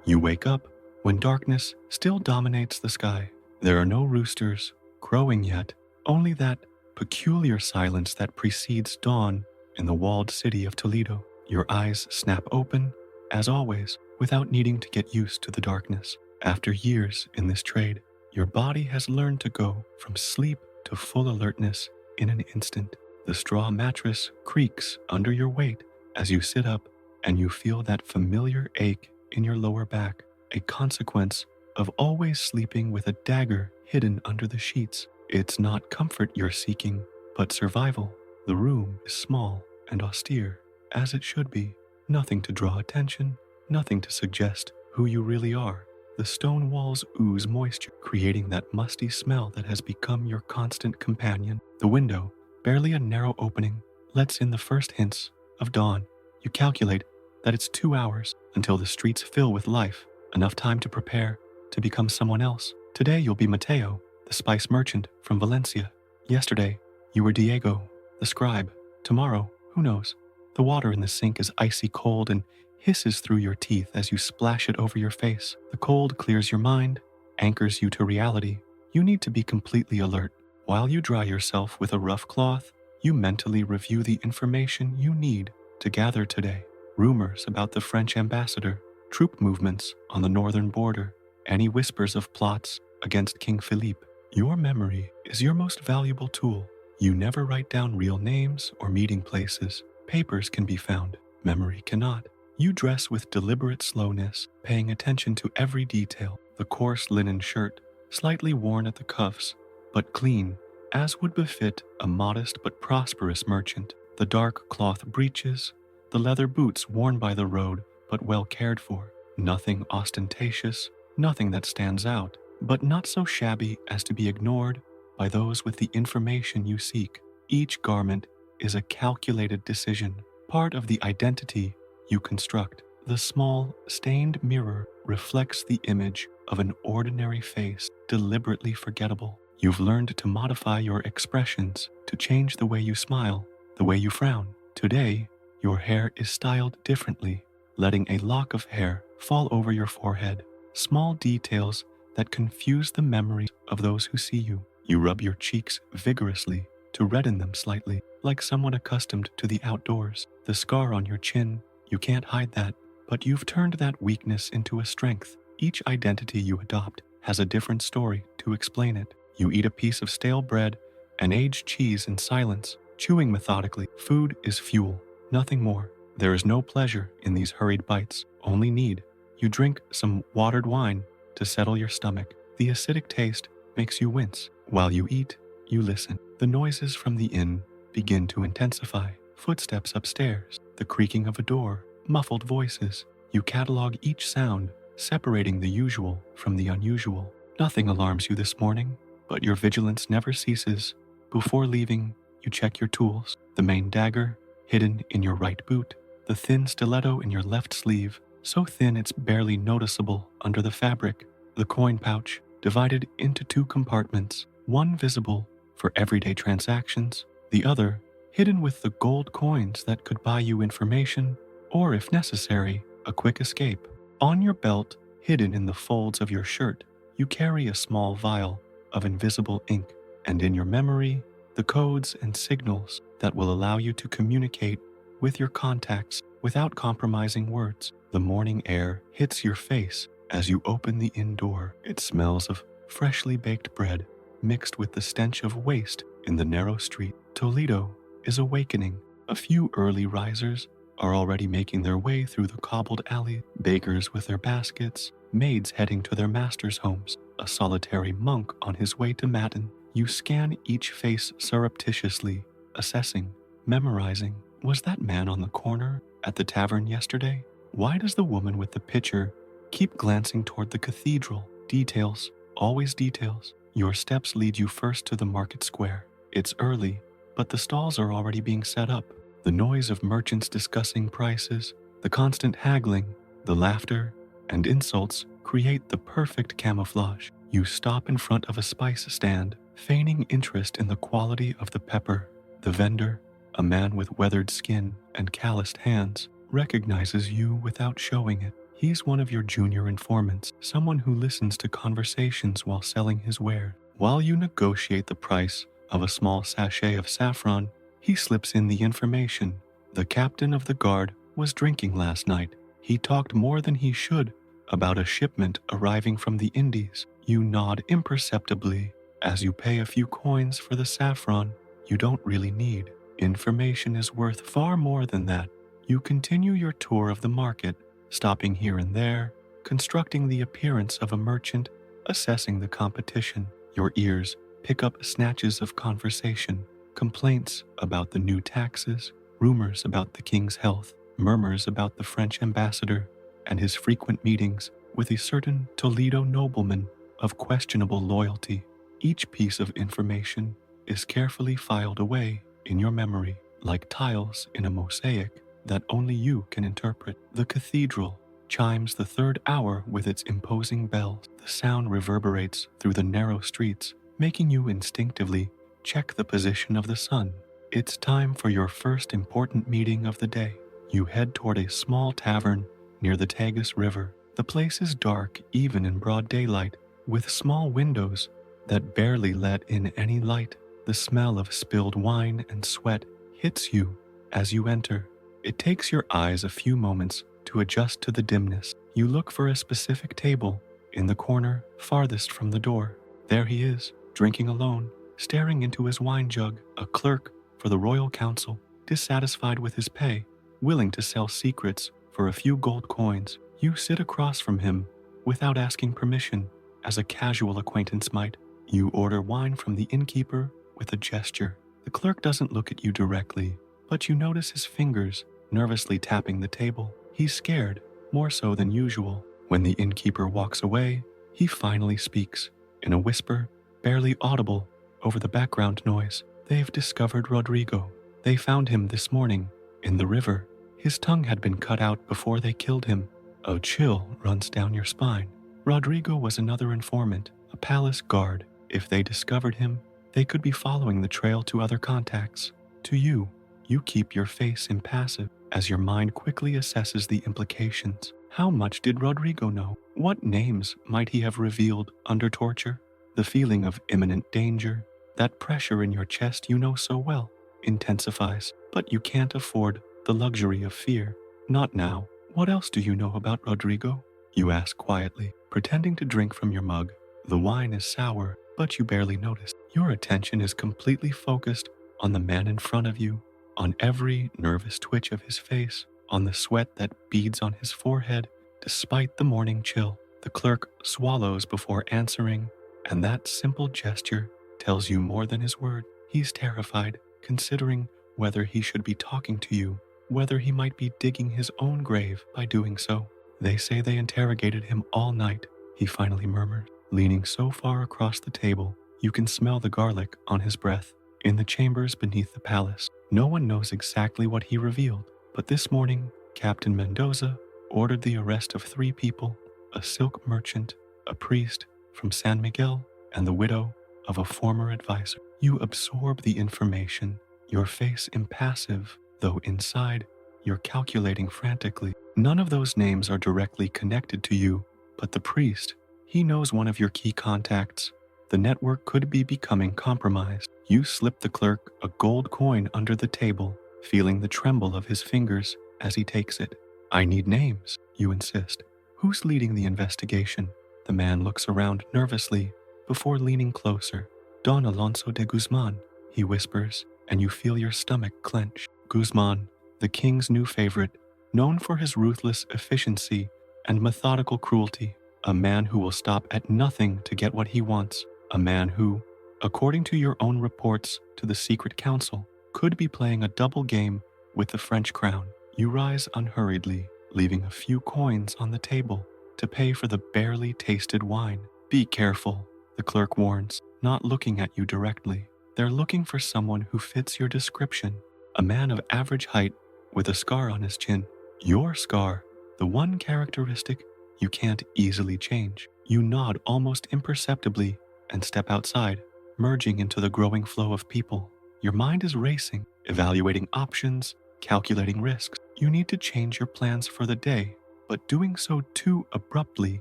You wake up when darkness still dominates the sky. There are no roosters crowing yet, only that peculiar silence that precedes dawn in the walled city of Toledo. Your eyes snap open, as always, without needing to get used to the darkness. After years in this trade, your body has learned to go from sleep to full alertness in an instant. The straw mattress creaks under your weight as you sit up, and you feel that familiar ache in your lower back, a consequence of always sleeping with a dagger hidden under the sheets. It's not comfort you're seeking, but survival. The room is small and austere, as it should be. Nothing to draw attention, nothing to suggest who you really are. The stone walls ooze moisture, creating that musty smell that has become your constant companion. The window, barely a narrow opening, lets in the first hints of dawn. You calculate that it's 2 hours until the streets fill with life, enough time to prepare to become someone else. Today you'll be Mateo, the spice merchant from Valencia. Yesterday, you were Diego, the scribe. Tomorrow, who knows? The water in the sink is icy cold and hisses through your teeth as you splash it over your face. The cold clears your mind, anchors you to reality. You need to be completely alert. While you dry yourself with a rough cloth, you mentally review the information you need to gather today. Rumors about the French ambassador, troop movements on the northern border, any whispers of plots against King Philippe. Your memory is your most valuable tool. You never write down real names or meeting places. Papers can be found, memory cannot. You dress with deliberate slowness, paying attention to every detail. The coarse linen shirt, slightly worn at the cuffs, but clean, as would befit a modest but prosperous merchant. The dark cloth breeches, the leather boots worn by the road but well cared for. Nothing ostentatious, nothing that stands out, but not so shabby as to be ignored by those with the information you seek. Each garment is a calculated decision, part of the identity you construct. The small, stained mirror reflects the image of an ordinary face, deliberately forgettable. You've learned to modify your expressions, to change the way you smile, the way you frown. Today, your hair is styled differently, letting a lock of hair fall over your forehead. Small details that confuse the memory of those who see you. You rub your cheeks vigorously to redden them slightly, like someone accustomed to the outdoors. The scar on your chin, you can't hide that, but you've turned that weakness into a strength. Each identity you adopt has a different story to explain it. You eat a piece of stale bread and aged cheese in silence, chewing methodically. Food is fuel, nothing more. There is no pleasure in these hurried bites, only need. You drink some watered wine to settle your stomach. The acidic taste makes you wince. While you eat, you listen. The noises from the inn begin to intensify. Footsteps upstairs, the creaking of a door, muffled voices. You catalog each sound, separating the usual from the unusual. Nothing alarms you this morning, but your vigilance never ceases. Before leaving, you check your tools. The main dagger, hidden in your right boot. The thin stiletto in your left sleeve, so thin it's barely noticeable under the fabric. The coin pouch, divided into 2 compartments, one visible for everyday transactions, the other hidden with the gold coins that could buy you information, or if necessary, a quick escape. On your belt, hidden in the folds of your shirt, you carry a small vial of invisible ink, and in your memory, the codes and signals that will allow you to communicate with your contacts without compromising words. The morning air hits your face as you open the inn door. It smells of freshly baked bread, mixed with the stench of waste in the narrow street. Toledo is awakening. A few early risers are already making their way through the cobbled alley, bakers with their baskets, maids heading to their masters' homes, a solitary monk on his way to Matin. You scan each face surreptitiously, assessing, memorizing. Was that man on the corner at the tavern yesterday? Why does the woman with the pitcher keep glancing toward the cathedral? Details, always details. Your steps lead you first to the market square. It's early, but the stalls are already being set up. The noise of merchants discussing prices, the constant haggling, the laughter, and insults create the perfect camouflage. You stop in front of a spice stand, feigning interest in the quality of the pepper. The vendor, a man with weathered skin and calloused hands, recognizes you without showing it. He's one of your junior informants, someone who listens to conversations while selling his wares. While you negotiate the price of a small sachet of saffron, he slips in the information. The captain of the guard was drinking last night. He talked more than he should about a shipment arriving from the Indies. You nod imperceptibly as you pay a few coins for the saffron you don't really need. Information is worth far more than that. You continue your tour of the market, stopping here and there, constructing the appearance of a merchant, assessing the competition. Your ears pick up snatches of conversation, complaints about the new taxes, rumors about the king's health, murmurs about the French ambassador, and his frequent meetings with a certain Toledo nobleman of questionable loyalty. Each piece of information is carefully filed away in your memory, like tiles in a mosaic that only you can interpret. The cathedral chimes the third hour with its imposing bells. The sound reverberates through the narrow streets, making you instinctively check the position of the sun. It's time for your first important meeting of the day. You head toward a small tavern near the Tagus River. The place is dark even in broad daylight, with small windows that barely let in any light. The smell of spilled wine and sweat hits you as you enter. It takes your eyes a few moments to adjust to the dimness. You look for a specific table in the corner farthest from the door. There he is, drinking alone, staring into his wine jug, a clerk for the royal council, dissatisfied with his pay, willing to sell secrets for a few gold coins. You sit across from him without asking permission, as a casual acquaintance might. You order wine from the innkeeper with a gesture. The clerk doesn't look at you directly, but you notice his fingers nervously tapping the table. He's scared, more so than usual. When the innkeeper walks away, he finally speaks, in a whisper, barely audible over the background noise. They've discovered Rodrigo. They found him this morning, in the river. His tongue had been cut out before they killed him. A chill runs down your spine. Rodrigo was another informant, a palace guard. If they discovered him, they could be following the trail to other contacts. To you, you keep your face impassive as your mind quickly assesses the implications. How much did Rodrigo know? What names might he have revealed under torture? The feeling of imminent danger, that pressure in your chest you know so well, intensifies, but you can't afford the luxury of fear. Not now. What else do you know about Rodrigo? You ask quietly, pretending to drink from your mug. The wine is sour, but you barely notice. Your attention is completely focused on the man in front of you, on every nervous twitch of his face, on the sweat that beads on his forehead despite the morning chill. The clerk swallows before answering, and that simple gesture tells you more than his word. He's terrified, considering whether he should be talking to you, whether he might be digging his own grave by doing so. They say they interrogated him all night, he finally murmured, leaning so far across the table you can smell the garlic on his breath. In the chambers beneath the palace, no one knows exactly what he revealed, but this morning, Captain Mendoza ordered the arrest of 3 people, a silk merchant, a priest from San Miguel, and the widow of a former advisor. You absorb the information, your face impassive, though inside, you're calculating frantically. None of those names are directly connected to you, but the priest, he knows one of your key contacts. The network could be becoming compromised. You slip the clerk a gold coin under the table, feeling the tremble of his fingers as he takes it. I need names, you insist. Who's leading the investigation? The man looks around nervously before leaning closer. Don Alonso de Guzman, he whispers, and you feel your stomach clench. Guzman, the king's new favorite, known for his ruthless efficiency and methodical cruelty. A man who will stop at nothing to get what he wants. A man who, according to your own reports to the secret council, could be playing a double game with the French crown. You rise unhurriedly, leaving a few coins on the table to pay for the barely tasted wine. Be careful, the clerk warns, not looking at you directly. They're looking for someone who fits your description. A man of average height with a scar on his chin. Your scar, the one characteristic you can't easily change. You nod almost imperceptibly and step outside, merging into the growing flow of people. Your mind is racing, evaluating options, calculating risks. You need to change your plans for the day, but doing so too abruptly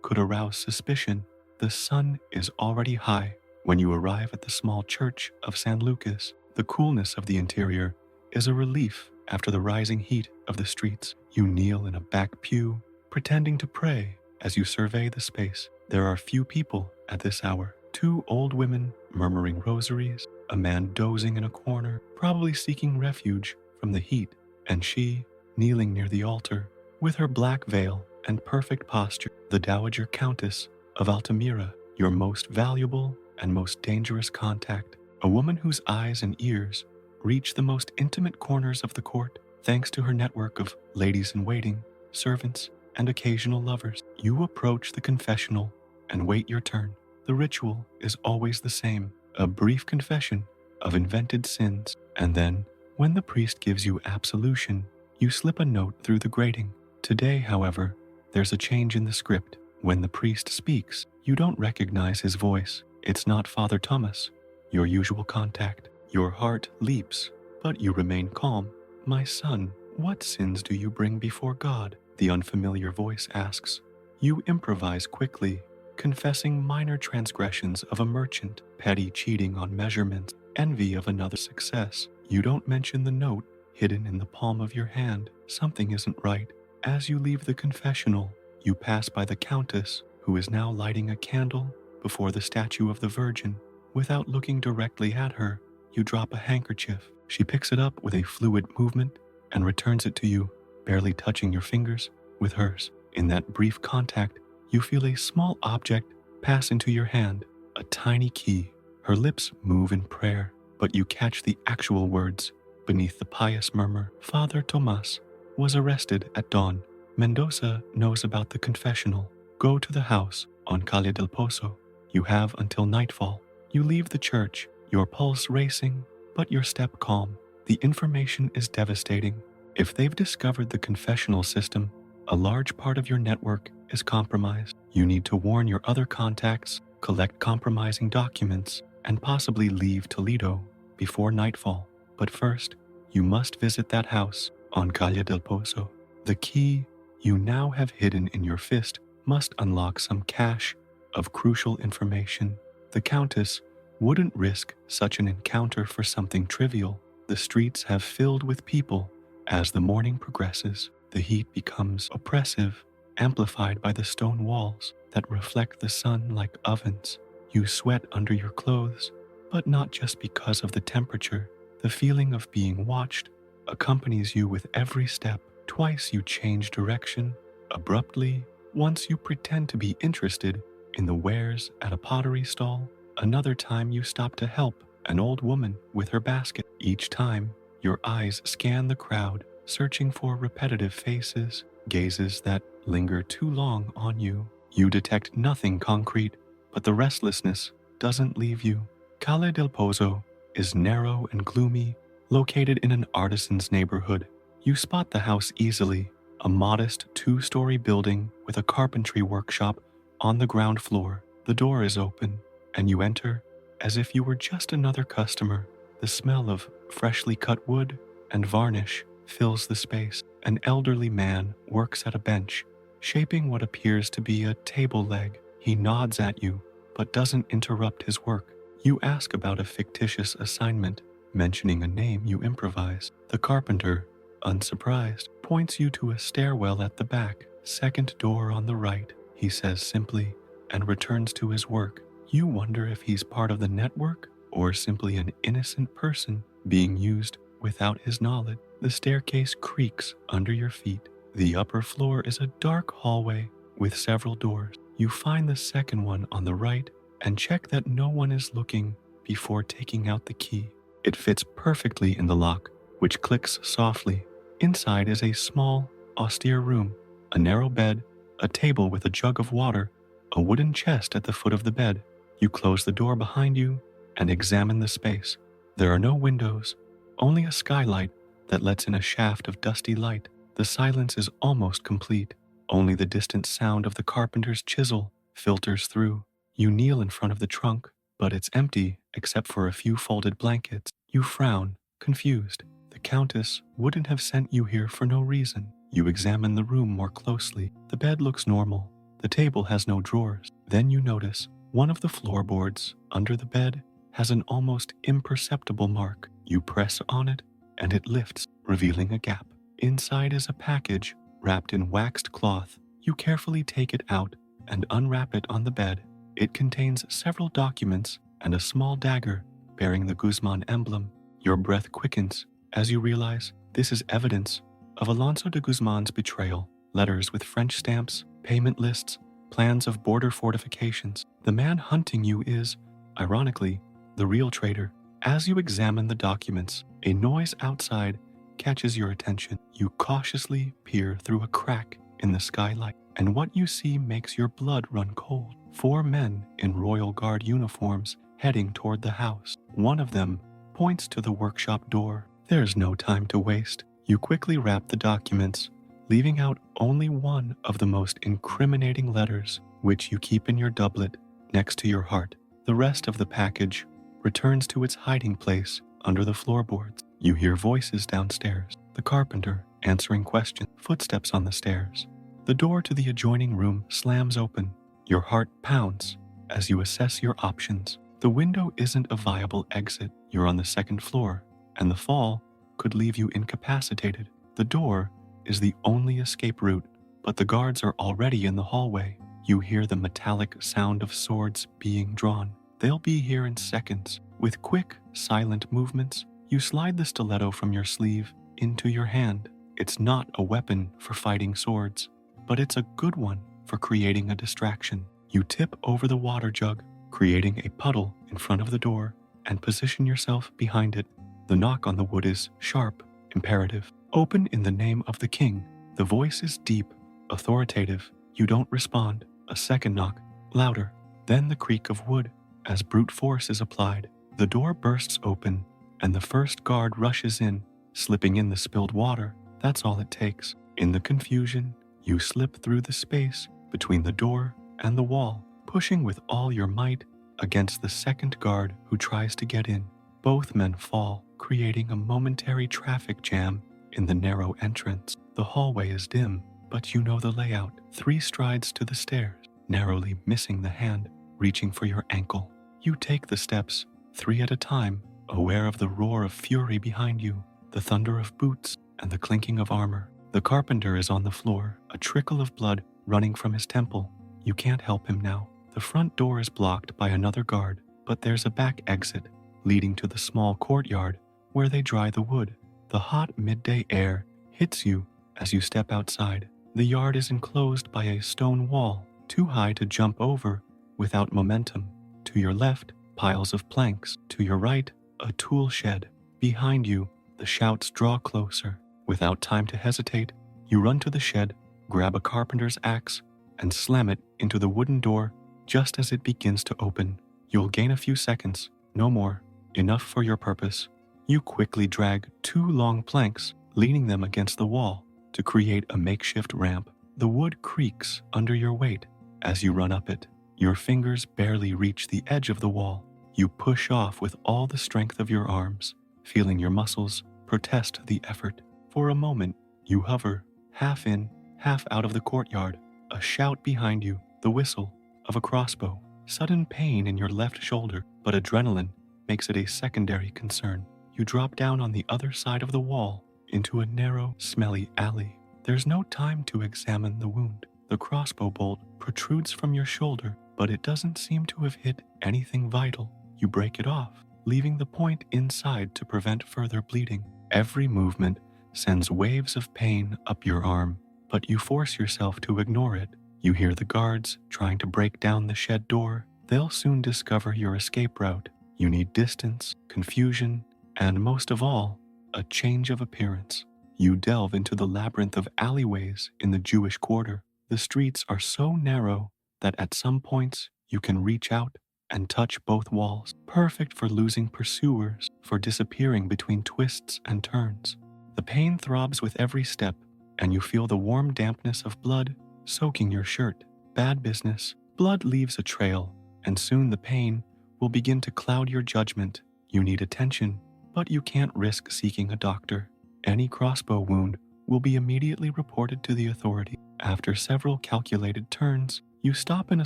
could arouse suspicion. The sun is already high when you arrive at the small church of San Lucas. The coolness of the interior is a relief after the rising heat of the streets. You kneel in a back pew, pretending to pray as you survey the space. There are few people at this hour. Two old women murmuring rosaries, a man dozing in a corner, probably seeking refuge from the heat, and she kneeling near the altar with her black veil and perfect posture, the Dowager Countess of Altamira, your most valuable and most dangerous contact, a woman whose eyes and ears reach the most intimate corners of the court thanks to her network of ladies-in-waiting, servants, and occasional lovers. You approach the confessional and wait your turn. The ritual is always the same, a brief confession of invented sins, and then, when the priest gives you absolution, you slip a note through the grating. Today, however, there's a change in the script. When the priest speaks, you don't recognize his voice. It's not Father Thomas, your usual contact. Your heart leaps, but you remain calm. "My son, what sins do you bring before God?" the unfamiliar voice asks. You improvise quickly, confessing minor transgressions of a merchant, petty cheating on measurements, envy of another's success. You don't mention the note hidden in the palm of your hand. Something isn't right. As you leave the confessional, you pass by the Countess, who is now lighting a candle before the statue of the Virgin. Without looking directly at her, you drop a handkerchief. She picks it up with a fluid movement and returns it to you, barely touching your fingers with hers. In that brief contact, you feel a small object pass into your hand, a tiny key. Her lips move in prayer, but you catch the actual words beneath the pious murmur. "Father Tomas was arrested at dawn. Mendoza knows about the confessional. Go to the house on Calle del Pozo. You have until nightfall." You leave the church, your pulse racing, but your step calm. The information is devastating. If they've discovered the confessional system, a large part of your network is compromised. You need to warn your other contacts, collect compromising documents, and possibly leave Toledo before nightfall. But first, you must visit that house on Calle del Pozo. The key you now have hidden in your fist must unlock some cache of crucial information. The Countess wouldn't risk such an encounter for something trivial. The streets have filled with people. As the morning progresses, the heat becomes oppressive, amplified by the stone walls that reflect the sun like ovens. You sweat under your clothes, but not just because of the temperature. The feeling of being watched accompanies you with every step. Twice you change direction, abruptly. Once you pretend to be interested in the wares at a pottery stall. Another time you stop to help an old woman with her basket. Each time, your eyes scan the crowd, searching for repetitive faces, gazes that linger too long on you. You detect nothing concrete, but the restlessness doesn't leave you. Calle del Pozo is narrow and gloomy, located in an artisan's neighborhood. You spot the house easily, a modest two-story building with a carpentry workshop on the ground floor. The door is open, and you enter as if you were just another customer. The smell of freshly cut wood and varnish fills the space. An elderly man works at a bench, shaping what appears to be a table leg. He nods at you, but doesn't interrupt his work. You ask about a fictitious assignment, mentioning a name you improvise. The carpenter, unsurprised, points you to a stairwell at the back. "Second door on the right," he says simply, and returns to his work. You wonder if he's part of the network or simply an innocent person being used without his knowledge. The staircase creaks under your feet. The upper floor is a dark hallway with several doors. You find the second one on the right and check that no one is looking before taking out the key. It fits perfectly in the lock, which clicks softly. Inside is a small, austere room, a narrow bed, a table with a jug of water, a wooden chest at the foot of the bed. You close the door behind you and examine the space. There are no windows, only a skylight that lets in a shaft of dusty light. The silence is almost complete. Only the distant sound of the carpenter's chisel filters through. You kneel in front of the trunk, but it's empty except for a few folded blankets. You frown, confused. The Countess wouldn't have sent you here for no reason. You examine the room more closely. The bed looks normal. The table has no drawers. Then you notice one of the floorboards under the bed has an almost imperceptible mark. You press on it, and it lifts, revealing a gap. Inside is a package wrapped in waxed cloth. You carefully take it out and unwrap it on the bed. It contains several documents and a small dagger bearing the Guzman emblem. Your breath quickens as you realize this is evidence of Alonso de Guzman's betrayal. Letters with French stamps, payment lists, plans of border fortifications. The man hunting you is, ironically, the real traitor. As you examine the documents, a noise outside catches your attention. You cautiously peer through a crack in the skylight, and what you see makes your blood run cold. 4 men in Royal Guard uniforms heading toward the house. One of them points to the workshop door. There's no time to waste. You quickly wrap the documents, leaving out only one of the most incriminating letters, which you keep in your doublet next to your heart. The rest of the package returns to its hiding place under the floorboards. You hear voices downstairs, the carpenter answering questions, footsteps on the stairs. The door to the adjoining room slams open. Your heart pounds as you assess your options. The window isn't a viable exit. You're on the 2nd floor, and the fall could leave you incapacitated. The door is the only escape route, but the guards are already in the hallway. You hear the metallic sound of swords being drawn. They'll be here in seconds. With quick, silent movements, you slide the stiletto from your sleeve into your hand. It's not a weapon for fighting swords, but it's a good one for creating a distraction. You tip over the water jug, creating a puddle in front of the door, and position yourself behind it. The knock on the wood is sharp, imperative. Open in the name of the king. The voice is deep, authoritative. You don't respond. A second knock, louder. Then the creak of wood as brute force is applied. The door bursts open, and the first guard rushes in, slipping in the spilled water. That's all it takes. In the confusion, you slip through the space between the door and the wall, pushing with all your might against the second guard who tries to get in. Both men fall, creating a momentary traffic jam in the narrow entrance. The hallway is dim, but you know the layout. 3 strides to the stairs, narrowly missing the hand reaching for your ankle. You take the steps, 3 at a time, aware of the roar of fury behind you, the thunder of boots, and the clinking of armor. The carpenter is on the floor, a trickle of blood running from his temple. You can't help him now. The front door is blocked by another guard, but there's a back exit leading to the small courtyard where they dry the wood. The hot midday air hits you as you step outside. The yard is enclosed by a stone wall, too high to jump over without momentum. To your left, piles of planks. To your right, a tool shed. Behind you, the shouts draw closer. Without time to hesitate, you run to the shed, grab a carpenter's axe, and slam it into the wooden door just as it begins to open. You'll gain a few seconds, no more, enough for your purpose. You quickly drag 2 long planks, leaning them against the wall to create a makeshift ramp. The wood creaks under your weight as you run up it. Your fingers barely reach the edge of the wall. You push off with all the strength of your arms, feeling your muscles protest the effort. For a moment, you hover, half in, half out of the courtyard. A shout behind you, the whistle of a crossbow. Sudden pain in your left shoulder, but adrenaline makes it a secondary concern. You drop down on the other side of the wall into a narrow, smelly alley. There's no time to examine the wound. The crossbow bolt protrudes from your shoulder, but it doesn't seem to have hit anything vital. You break it off, leaving the point inside to prevent further bleeding. Every movement sends waves of pain up your arm, but you force yourself to ignore it. You hear the guards trying to break down the shed door. They'll soon discover your escape route. You need distance, confusion, and most of all, a change of appearance. You delve into the labyrinth of alleyways in the Jewish quarter. The streets are so narrow that at some points you can reach out and touch both walls, perfect for losing pursuers, for disappearing between twists and turns. The pain throbs with every step, and you feel the warm dampness of blood soaking your shirt. Bad business. Blood leaves a trail, and soon the pain will begin to cloud your judgment. You need attention, but you can't risk seeking a doctor. Any crossbow wound will be immediately reported to the authority. After several calculated turns, you stop in a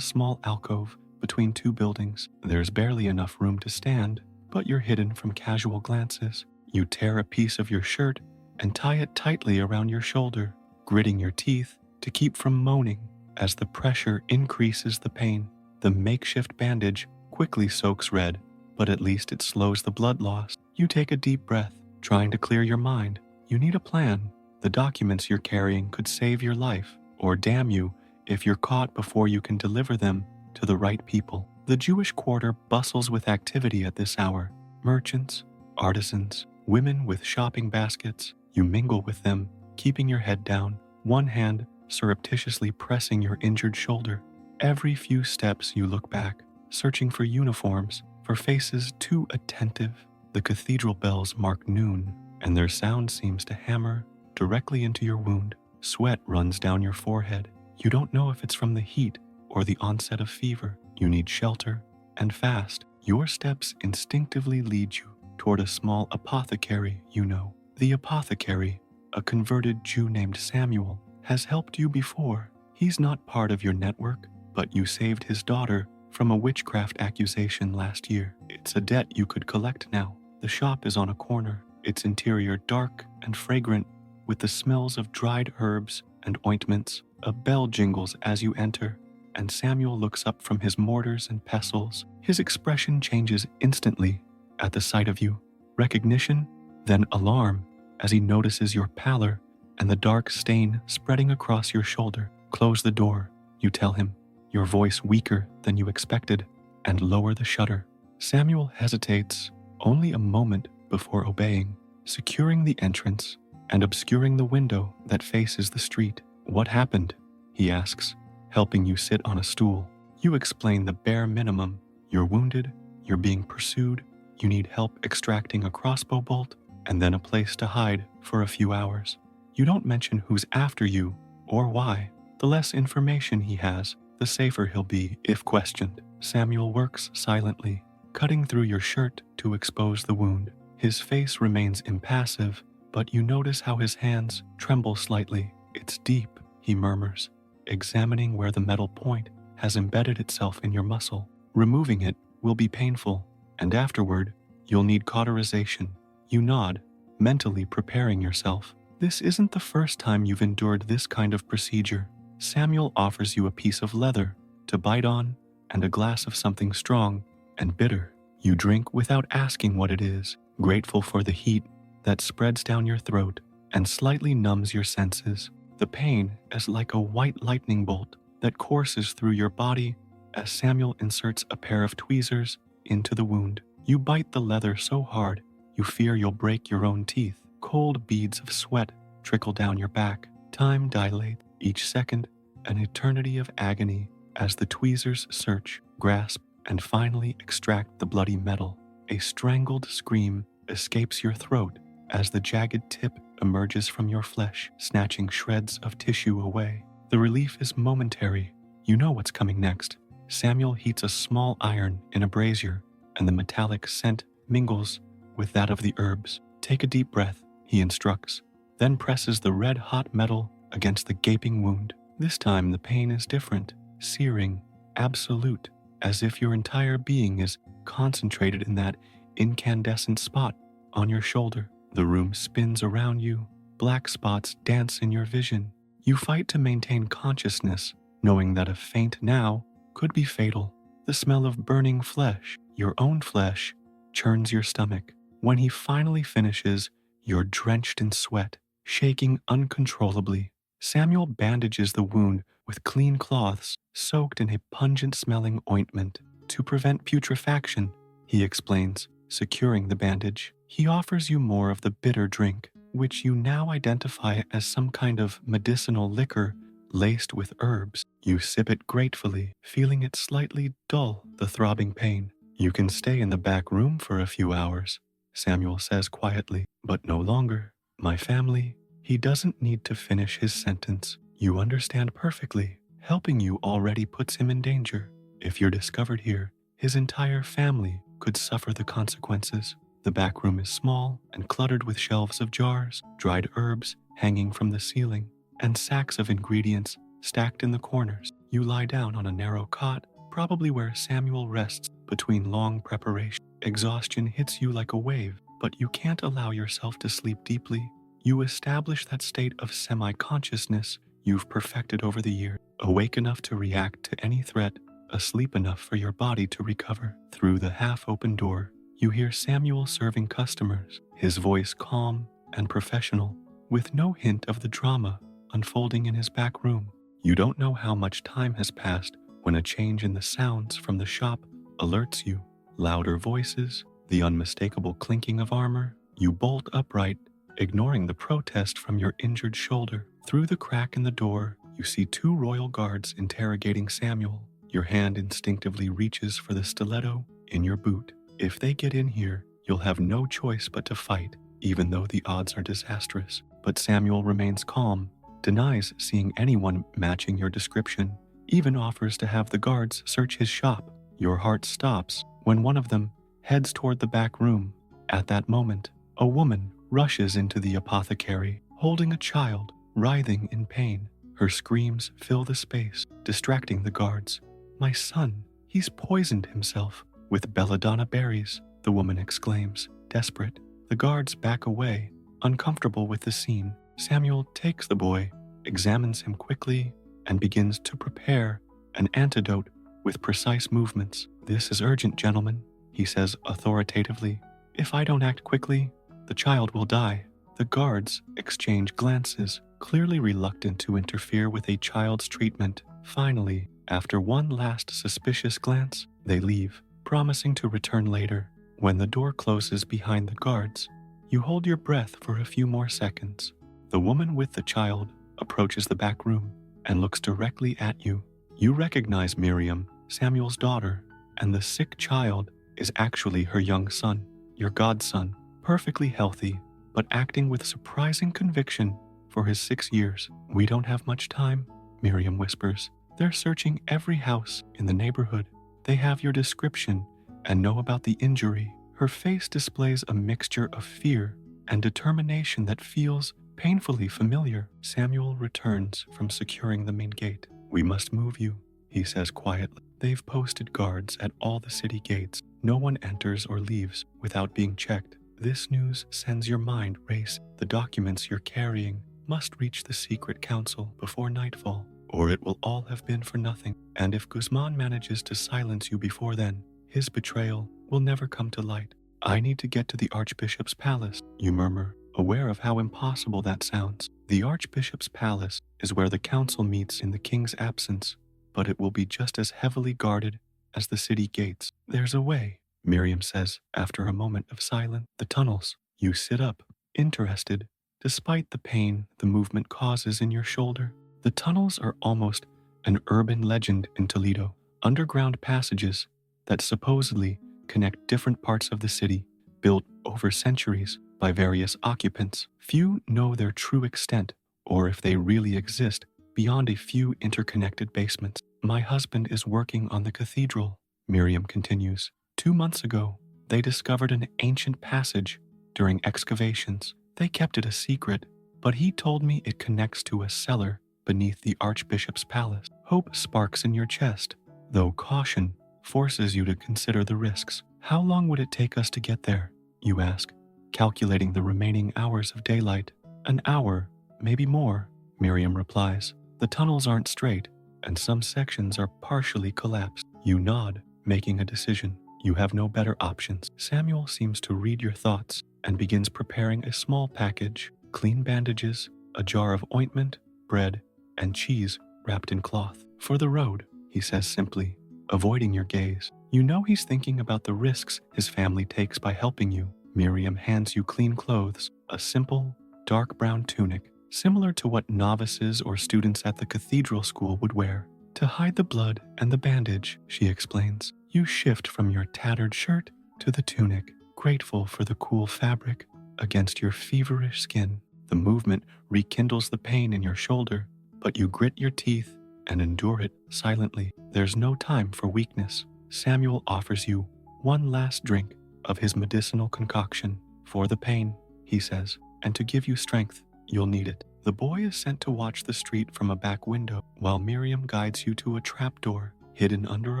small alcove between two buildings. There's barely enough room to stand, but you're hidden from casual glances. You tear a piece of your shirt and tie it tightly around your shoulder, gritting your teeth to keep from moaning. As the pressure increases the pain, the makeshift bandage quickly soaks red, but at least it slows the blood loss. You take a deep breath, trying to clear your mind. You need a plan. The documents you're carrying could save your life, or damn you if you're caught before you can deliver them to the right people. The Jewish quarter bustles with activity at this hour. Merchants, artisans, women with shopping baskets. You mingle with them, keeping your head down, one hand surreptitiously pressing your injured shoulder. Every few steps you look back, searching for uniforms, for faces too attentive. The cathedral bells mark noon, and their sound seems to hammer directly into your wound. Sweat runs down your forehead. You don't know if it's from the heat or the onset of fever. You need shelter, and fast. Your steps instinctively lead you toward a small apothecary you know. The apothecary, a converted Jew named Samuel, has helped you before. He's not part of your network, but you saved his daughter from a witchcraft accusation last year. It's a debt you could collect now. The shop is on a corner, its interior dark and fragrant with the smells of dried herbs and ointments. A bell jingles as you enter, and Samuel looks up from his mortars and pestles. His expression changes instantly at the sight of you. Recognition, then alarm, as he notices your pallor and the dark stain spreading across your shoulder. Close the door, you tell him, your voice weaker than you expected, and lower the shutter. Samuel hesitates only a moment before obeying, securing the entrance and obscuring the window that faces the street. What happened? He asks, helping you sit on a stool. You explain the bare minimum. You're wounded, you're being pursued, you need help extracting a crossbow bolt, and then a place to hide for a few hours. You don't mention who's after you or why. The less information he has, the safer he'll be if questioned. Samuel works silently, cutting through your shirt to expose the wound. His face remains impassive, but you notice how his hands tremble slightly. It's deep, he murmurs, examining where the metal point has embedded itself in your muscle. Removing it will be painful, and afterward, you'll need cauterization. You nod, mentally preparing yourself. This isn't the first time you've endured this kind of procedure. Samuel offers you a piece of leather to bite on and a glass of something strong and bitter. You drink without asking what it is, grateful for the heat that spreads down your throat and slightly numbs your senses. The pain is like a white lightning bolt that courses through your body as Samuel inserts a pair of tweezers into the wound. You bite the leather so hard you fear you'll break your own teeth. Cold beads of sweat trickle down your back. Time dilates, each second an eternity of agony as the tweezers search, grasp, and finally extract the bloody metal. A strangled scream escapes your throat as the jagged tip emerges from your flesh, snatching shreds of tissue away. The relief is momentary. You know what's coming next. Samuel heats a small iron in a brazier, and the metallic scent mingles with that of the herbs. Take a deep breath, he instructs, then presses the red-hot metal against the gaping wound. This time the pain is different, searing, absolute, as if your entire being is concentrated in that incandescent spot on your shoulder. The room spins around you. Black spots dance in your vision. You fight to maintain consciousness, knowing that a feint now could be fatal. The smell of burning flesh, your own flesh, churns your stomach. When he finally finishes, you're drenched in sweat, shaking uncontrollably. Samuel bandages the wound with clean cloths soaked in a pungent-smelling ointment. To prevent putrefaction, he explains, securing the bandage. He offers you more of the bitter drink, which you now identify as some kind of medicinal liquor laced with herbs. You sip it gratefully, feeling it slightly dull the throbbing pain. You can stay in the back room for a few hours, Samuel says quietly, but no longer. My family. He doesn't need to finish his sentence. You understand perfectly. Helping you already puts him in danger. If you're discovered here, his entire family could suffer the consequences. The back room is small and cluttered with shelves of jars, dried herbs, hanging from the ceiling, and sacks of ingredients stacked in the corners. You lie down on a narrow cot, probably where Samuel rests between long preparation. Exhaustion hits you like a wave, but you can't allow yourself to sleep deeply. You establish that state of semi-consciousness you've perfected over the years, awake enough to react to any threat, asleep enough for your body to recover. Through the half-open door, you hear Samuel serving customers, his voice calm and professional, with no hint of the drama unfolding in his back room. You don't know how much time has passed when a change in the sounds from the shop alerts you. Louder voices, the unmistakable clinking of armor. You bolt upright, ignoring the protest from your injured shoulder. Through the crack in the door, you see two royal guards interrogating Samuel. Your hand instinctively reaches for the stiletto in your boot. If they get in here, you'll have no choice but to fight, even though the odds are disastrous. But Samuel remains calm, denies seeing anyone matching your description, even offers to have the guards search his shop. Your heart stops when one of them heads toward the back room. At that moment, a woman rushes into the apothecary, holding a child, writhing in pain. Her screams fill the space, distracting the guards. "My son, he's poisoned himself with belladonna berries," the woman exclaims, desperate. The guards back away, uncomfortable with the scene. Samuel takes the boy, examines him quickly, and begins to prepare an antidote with precise movements. "This is urgent, gentlemen," he says authoritatively. "If I don't act quickly, the child will die." The guards exchange glances, clearly reluctant to interfere with a child's treatment. Finally, after one last suspicious glance, they leave, promising to return later. When the door closes behind the guards, you hold your breath for a few more seconds. The woman with the child approaches the back room and looks directly at you. You recognize Miriam, Samuel's daughter, and the sick child is actually her young son, your godson, perfectly healthy, but acting with surprising conviction for his 6 years. "We don't have much time," Miriam whispers. "They're searching every house in the neighborhood. They have your description and know about the injury." Her face displays a mixture of fear and determination that feels painfully familiar. Samuel returns from securing the main gate. "We must move you," he says quietly. "They've posted guards at all the city gates. No one enters or leaves without being checked. This news sends your mind racing. The documents you're carrying must reach the secret council before nightfall, or it will all have been for nothing. And if Guzman manages to silence you before then, his betrayal will never come to light. I need to get to the Archbishop's palace," you murmur, aware of how impossible that sounds. The Archbishop's palace is where the council meets in the king's absence, but it will be just as heavily guarded as the city gates. "There's a way," Miriam says after a moment of silence. "The tunnels." You sit up, interested, despite the pain the movement causes in your shoulder. The tunnels are almost an urban legend in Toledo. Underground passages that supposedly connect different parts of the city, built over centuries by various occupants. Few know their true extent, or if they really exist, beyond a few interconnected basements. "My husband is working on the cathedral," Miriam continues. 2 months ago, they discovered an ancient passage during excavations. They kept it a secret, but he told me it connects to a cellar beneath the Archbishop's palace. Hope sparks in your chest, though caution forces you to consider the risks. "How long would it take us to get there?" you ask, calculating the remaining hours of daylight. "An hour, maybe more," Miriam replies. "The tunnels aren't straight, and some sections are partially collapsed." You nod, making a decision. You have no better options. Samuel seems to read your thoughts and begins preparing a small package: clean bandages, a jar of ointment, bread, and cheese wrapped in cloth. "For the road," he says simply, avoiding your gaze. You know he's thinking about the risks his family takes by helping you. Miriam hands you clean clothes, a simple, dark brown tunic, similar to what novices or students at the cathedral school would wear. "To hide the blood and the bandage," she explains. You shift from your tattered shirt to the tunic, grateful for the cool fabric against your feverish skin. The movement rekindles the pain in your shoulder, but you grit your teeth and endure it silently. There's no time for weakness. Samuel offers you one last drink of his medicinal concoction. "For the pain," he says, "and to give you strength." you'll need it. The boy is sent to watch the street from a back window, while Miriam guides you to a trapdoor hidden under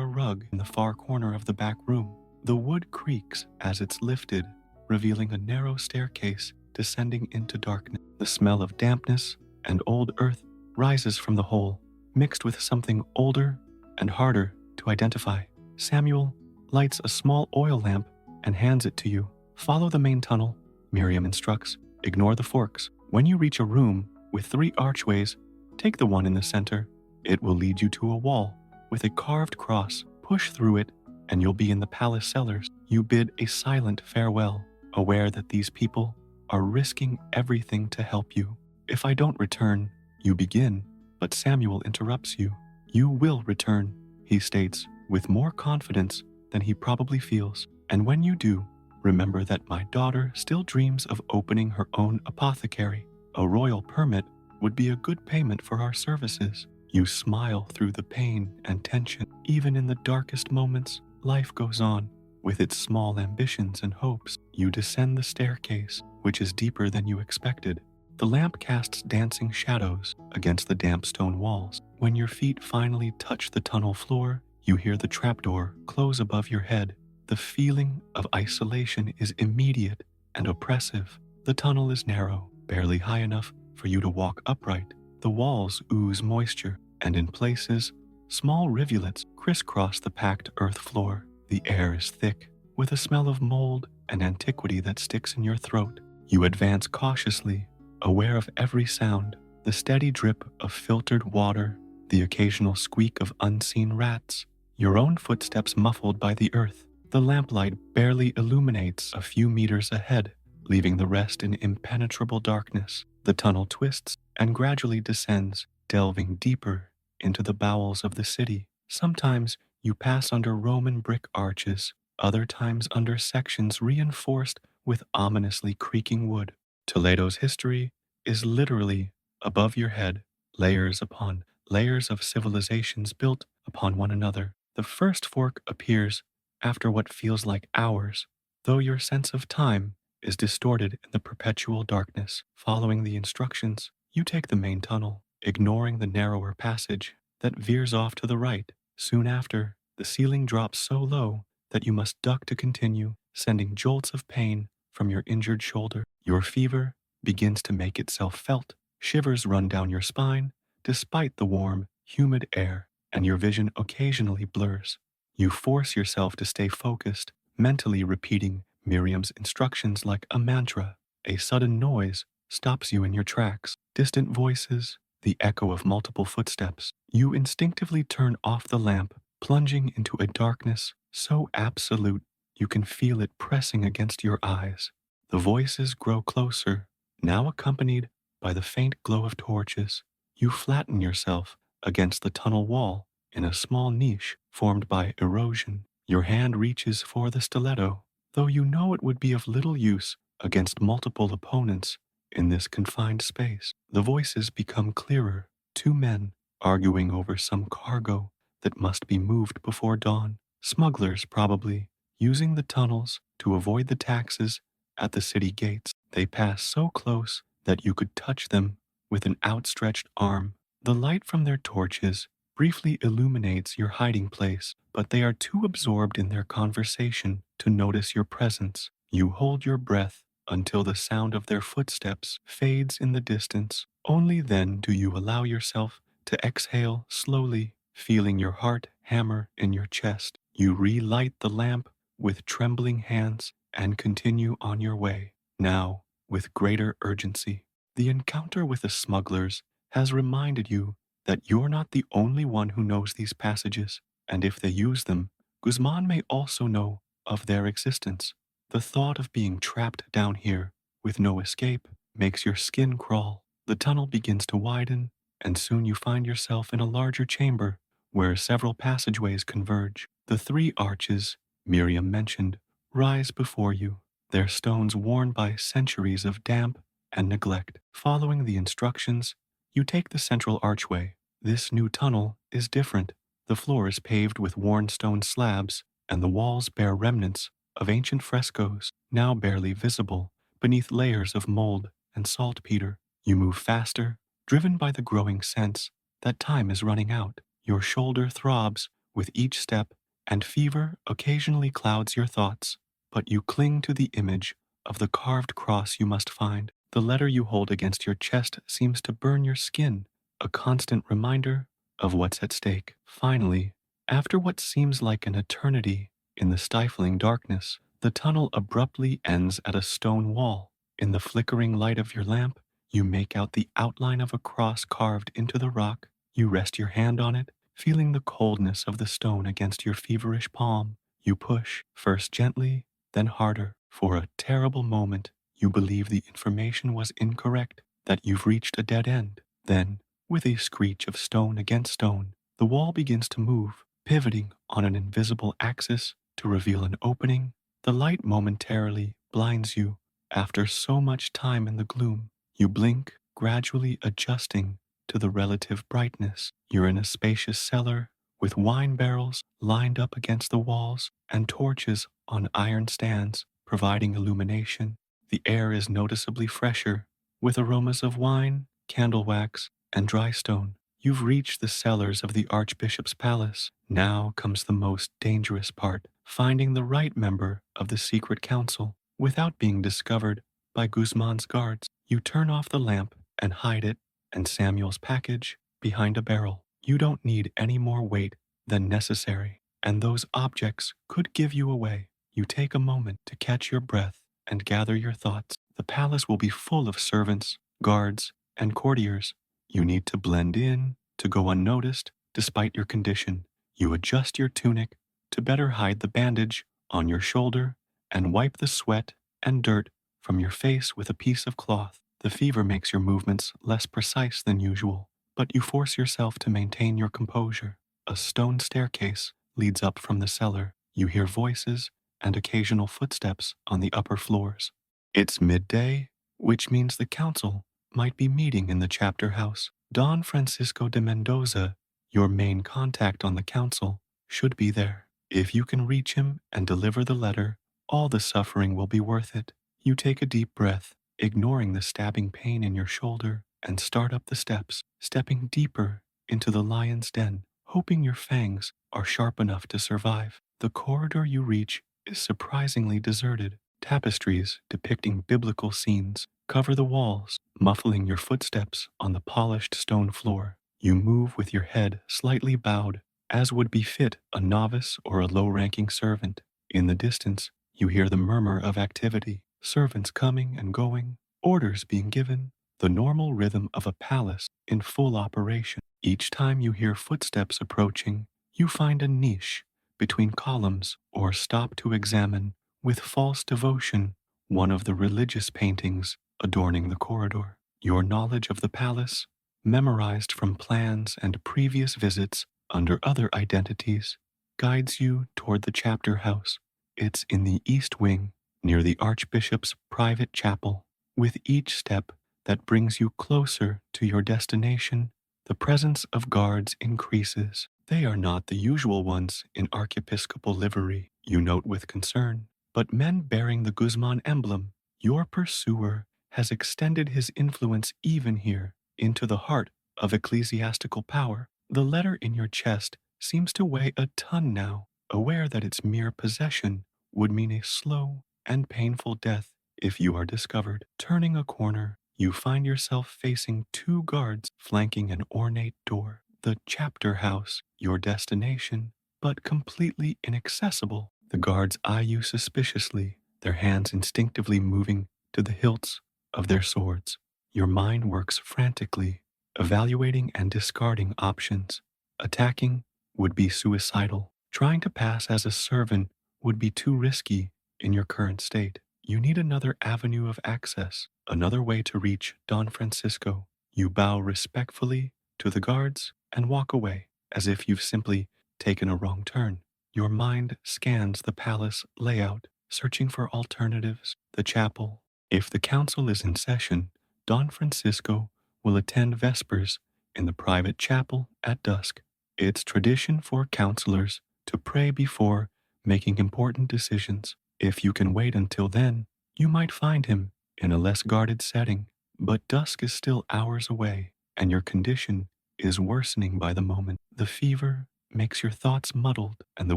a rug in the far corner of the back room. The wood creaks as it's lifted, revealing a narrow staircase descending into darkness. The smell of dampness and old earth rises from the hole, mixed with something older and harder to identify. Samuel lights a small oil lamp and hands it to you. Follow the main tunnel, Miriam instructs. Ignore the forks. When you reach a room with 3 archways, take the one in the center. It will lead you to a wall with a carved cross. Push through it, and you'll be in the palace cellars. You bid a silent farewell, aware that these people are risking everything to help you. If I don't return, you begin, but Samuel interrupts you. You will return, he states, with more confidence than he probably feels. And when you do, remember that my daughter still dreams of opening her own apothecary. A royal permit would be a good payment for our services. You smile through the pain and tension. Even in the darkest moments, life goes on, with its small ambitions and hopes. You descend the staircase, which is deeper than you expected. The lamp casts dancing shadows against the damp stone walls. When your feet finally touch the tunnel floor, you hear the trapdoor close above your head. The feeling of isolation is immediate and oppressive. The tunnel is narrow, barely high enough for you to walk upright. The walls ooze moisture, and in places, small rivulets crisscross the packed earth floor. The air is thick, with a smell of mold and antiquity that sticks in your throat. You advance cautiously, aware of every sound, the steady drip of filtered water, the occasional squeak of unseen rats, your own footsteps muffled by the earth. The lamplight barely illuminates a few meters ahead, leaving the rest in impenetrable darkness. The tunnel twists and gradually descends, delving deeper into the bowels of the city. Sometimes you pass under Roman brick arches, other times under sections reinforced with ominously creaking wood. Toledo's history is literally above your head, layers upon layers of civilizations built upon one another. The first fork appears after what feels like hours, though your sense of time is distorted in the perpetual darkness. Following the instructions, you take the main tunnel, ignoring the narrower passage that veers off to the right. Soon after, the ceiling drops so low that you must duck to continue, sending jolts of pain from your injured shoulder. Your fever begins to make itself felt. Shivers run down your spine, despite the warm, humid air, and your vision occasionally blurs. You force yourself to stay focused, mentally repeating Miriam's instructions like a mantra. A sudden noise stops you in your tracks. Distant voices, the echo of multiple footsteps. You instinctively turn off the lamp, plunging into a darkness so absolute you can feel it pressing against your eyes. The voices grow closer, now accompanied by the faint glow of torches. You flatten yourself against the tunnel wall in a small niche formed by erosion. Your hand reaches for the stiletto, though you know it would be of little use against multiple opponents in this confined space. The voices become clearer. 2 men arguing over some cargo that must be moved before dawn. Smugglers, probably, using the tunnels to avoid the taxes at the city gates. They pass so close that you could touch them with an outstretched arm. The light from their torches briefly illuminates your hiding place, but they are too absorbed in their conversation to notice your presence. You hold your breath until the sound of their footsteps fades in the distance. Only then do you allow yourself to exhale slowly, feeling your heart hammer in your chest. You relight the lamp with trembling hands and continue on your way, now with greater urgency. The encounter with the smugglers has reminded you that you're not the only one who knows these passages, and if they use them, Guzman may also know of their existence. The thought of being trapped down here with no escape makes your skin crawl. The tunnel begins to widen, and soon you find yourself in a larger chamber where several passageways converge. The 3 arches Miriam mentioned rise before you, their stones worn by centuries of damp and neglect. Following the instructions, you take the central archway. This new tunnel is different. The floor is paved with worn stone slabs, and the walls bear remnants of ancient frescoes, now barely visible beneath layers of mold and saltpeter. You move faster, driven by the growing sense that time is running out. Your shoulder throbs with each step, and fever occasionally clouds your thoughts, but you cling to the image of the carved cross you must find. The letter you hold against your chest seems to burn your skin, a constant reminder of what's at stake. Finally, after what seems like an eternity in the stifling darkness, the tunnel abruptly ends at a stone wall. In the flickering light of your lamp, you make out the outline of a cross carved into the rock. You rest your hand on it, feeling the coldness of the stone against your feverish palm. You push, first gently, then harder. For a terrible moment, you believe the information was incorrect, that you've reached a dead end. Then, with a screech of stone against stone, the wall begins to move, pivoting on an invisible axis to reveal an opening. The light momentarily blinds you. After so much time in the gloom, you blink, gradually adjusting to the relative brightness. You're in a spacious cellar with wine barrels lined up against the walls and torches on iron stands providing illumination. The air is noticeably fresher, with aromas of wine, candle wax, and dry stone. You've reached the cellars of the Archbishop's palace. Now comes the most dangerous part, finding the right member of the secret council without being discovered by Guzman's guards. You turn off the lamp and hide it and Samuel's package behind a barrel. You don't need any more weight than necessary, and those objects could give you away. You take a moment to catch your breath and gather your thoughts. The palace will be full of servants, guards, and courtiers. You need to blend in, to go unnoticed, despite your condition. You adjust your tunic to better hide the bandage on your shoulder and wipe the sweat and dirt from your face with a piece of cloth. The fever makes your movements less precise than usual, but you force yourself to maintain your composure. A stone staircase leads up from the cellar. You hear voices and occasional footsteps on the upper floors. It's midday, which means the council might be meeting in the chapter house. Don Francisco de Mendoza, your main contact on the council, should be there. If you can reach him and deliver the letter, all the suffering will be worth it. You take a deep breath, ignoring the stabbing pain in your shoulder, and start up the steps, stepping deeper into the lion's den, hoping your fangs are sharp enough to survive. The corridor you reach is surprisingly deserted. Tapestries depicting biblical scenes cover the walls, muffling your footsteps on the polished stone floor. You move with your head slightly bowed, as would befit a novice or a low-ranking servant. In the distance, you hear the murmur of activity, servants coming and going, orders being given, the normal rhythm of a palace in full operation. Each time you hear footsteps approaching, you find a niche between columns or stop to examine with false devotion one of the religious paintings adorning the corridor. Your knowledge of the palace, memorized from plans and previous visits under other identities, guides you toward the chapter house. It's in the east wing, near the Archbishop's private chapel. With each step that brings you closer to your destination, the presence of guards increases. They are not the usual ones in archiepiscopal livery, you note with concern, but men bearing the Guzman emblem. Your pursuer has extended his influence even here, into the heart of ecclesiastical power. The letter in your chest seems to weigh a ton now, aware that its mere possession would mean a slow and painful death if you are discovered. Turning a corner, you find yourself facing two guards flanking an ornate door. The chapter house, your destination, but completely inaccessible. The guards eye you suspiciously, their hands instinctively moving to the hilts of their swords. Your mind works frantically, evaluating and discarding options. Attacking would be suicidal. Trying to pass as a servant would be too risky in your current state. You need another avenue of access, another way to reach Don Francisco. You bow respectfully to the guards and walk away, as if you've simply taken a wrong turn. Your mind scans the palace layout, searching for alternatives. The chapel. If the council is in session, Don Francisco will attend vespers in the private chapel at dusk. It's tradition for counselors to pray before making important decisions. If you can wait until then, you might find him in a less guarded setting, But dusk is still hours away, and your condition is worsening by the moment. The fever makes your thoughts muddled, and the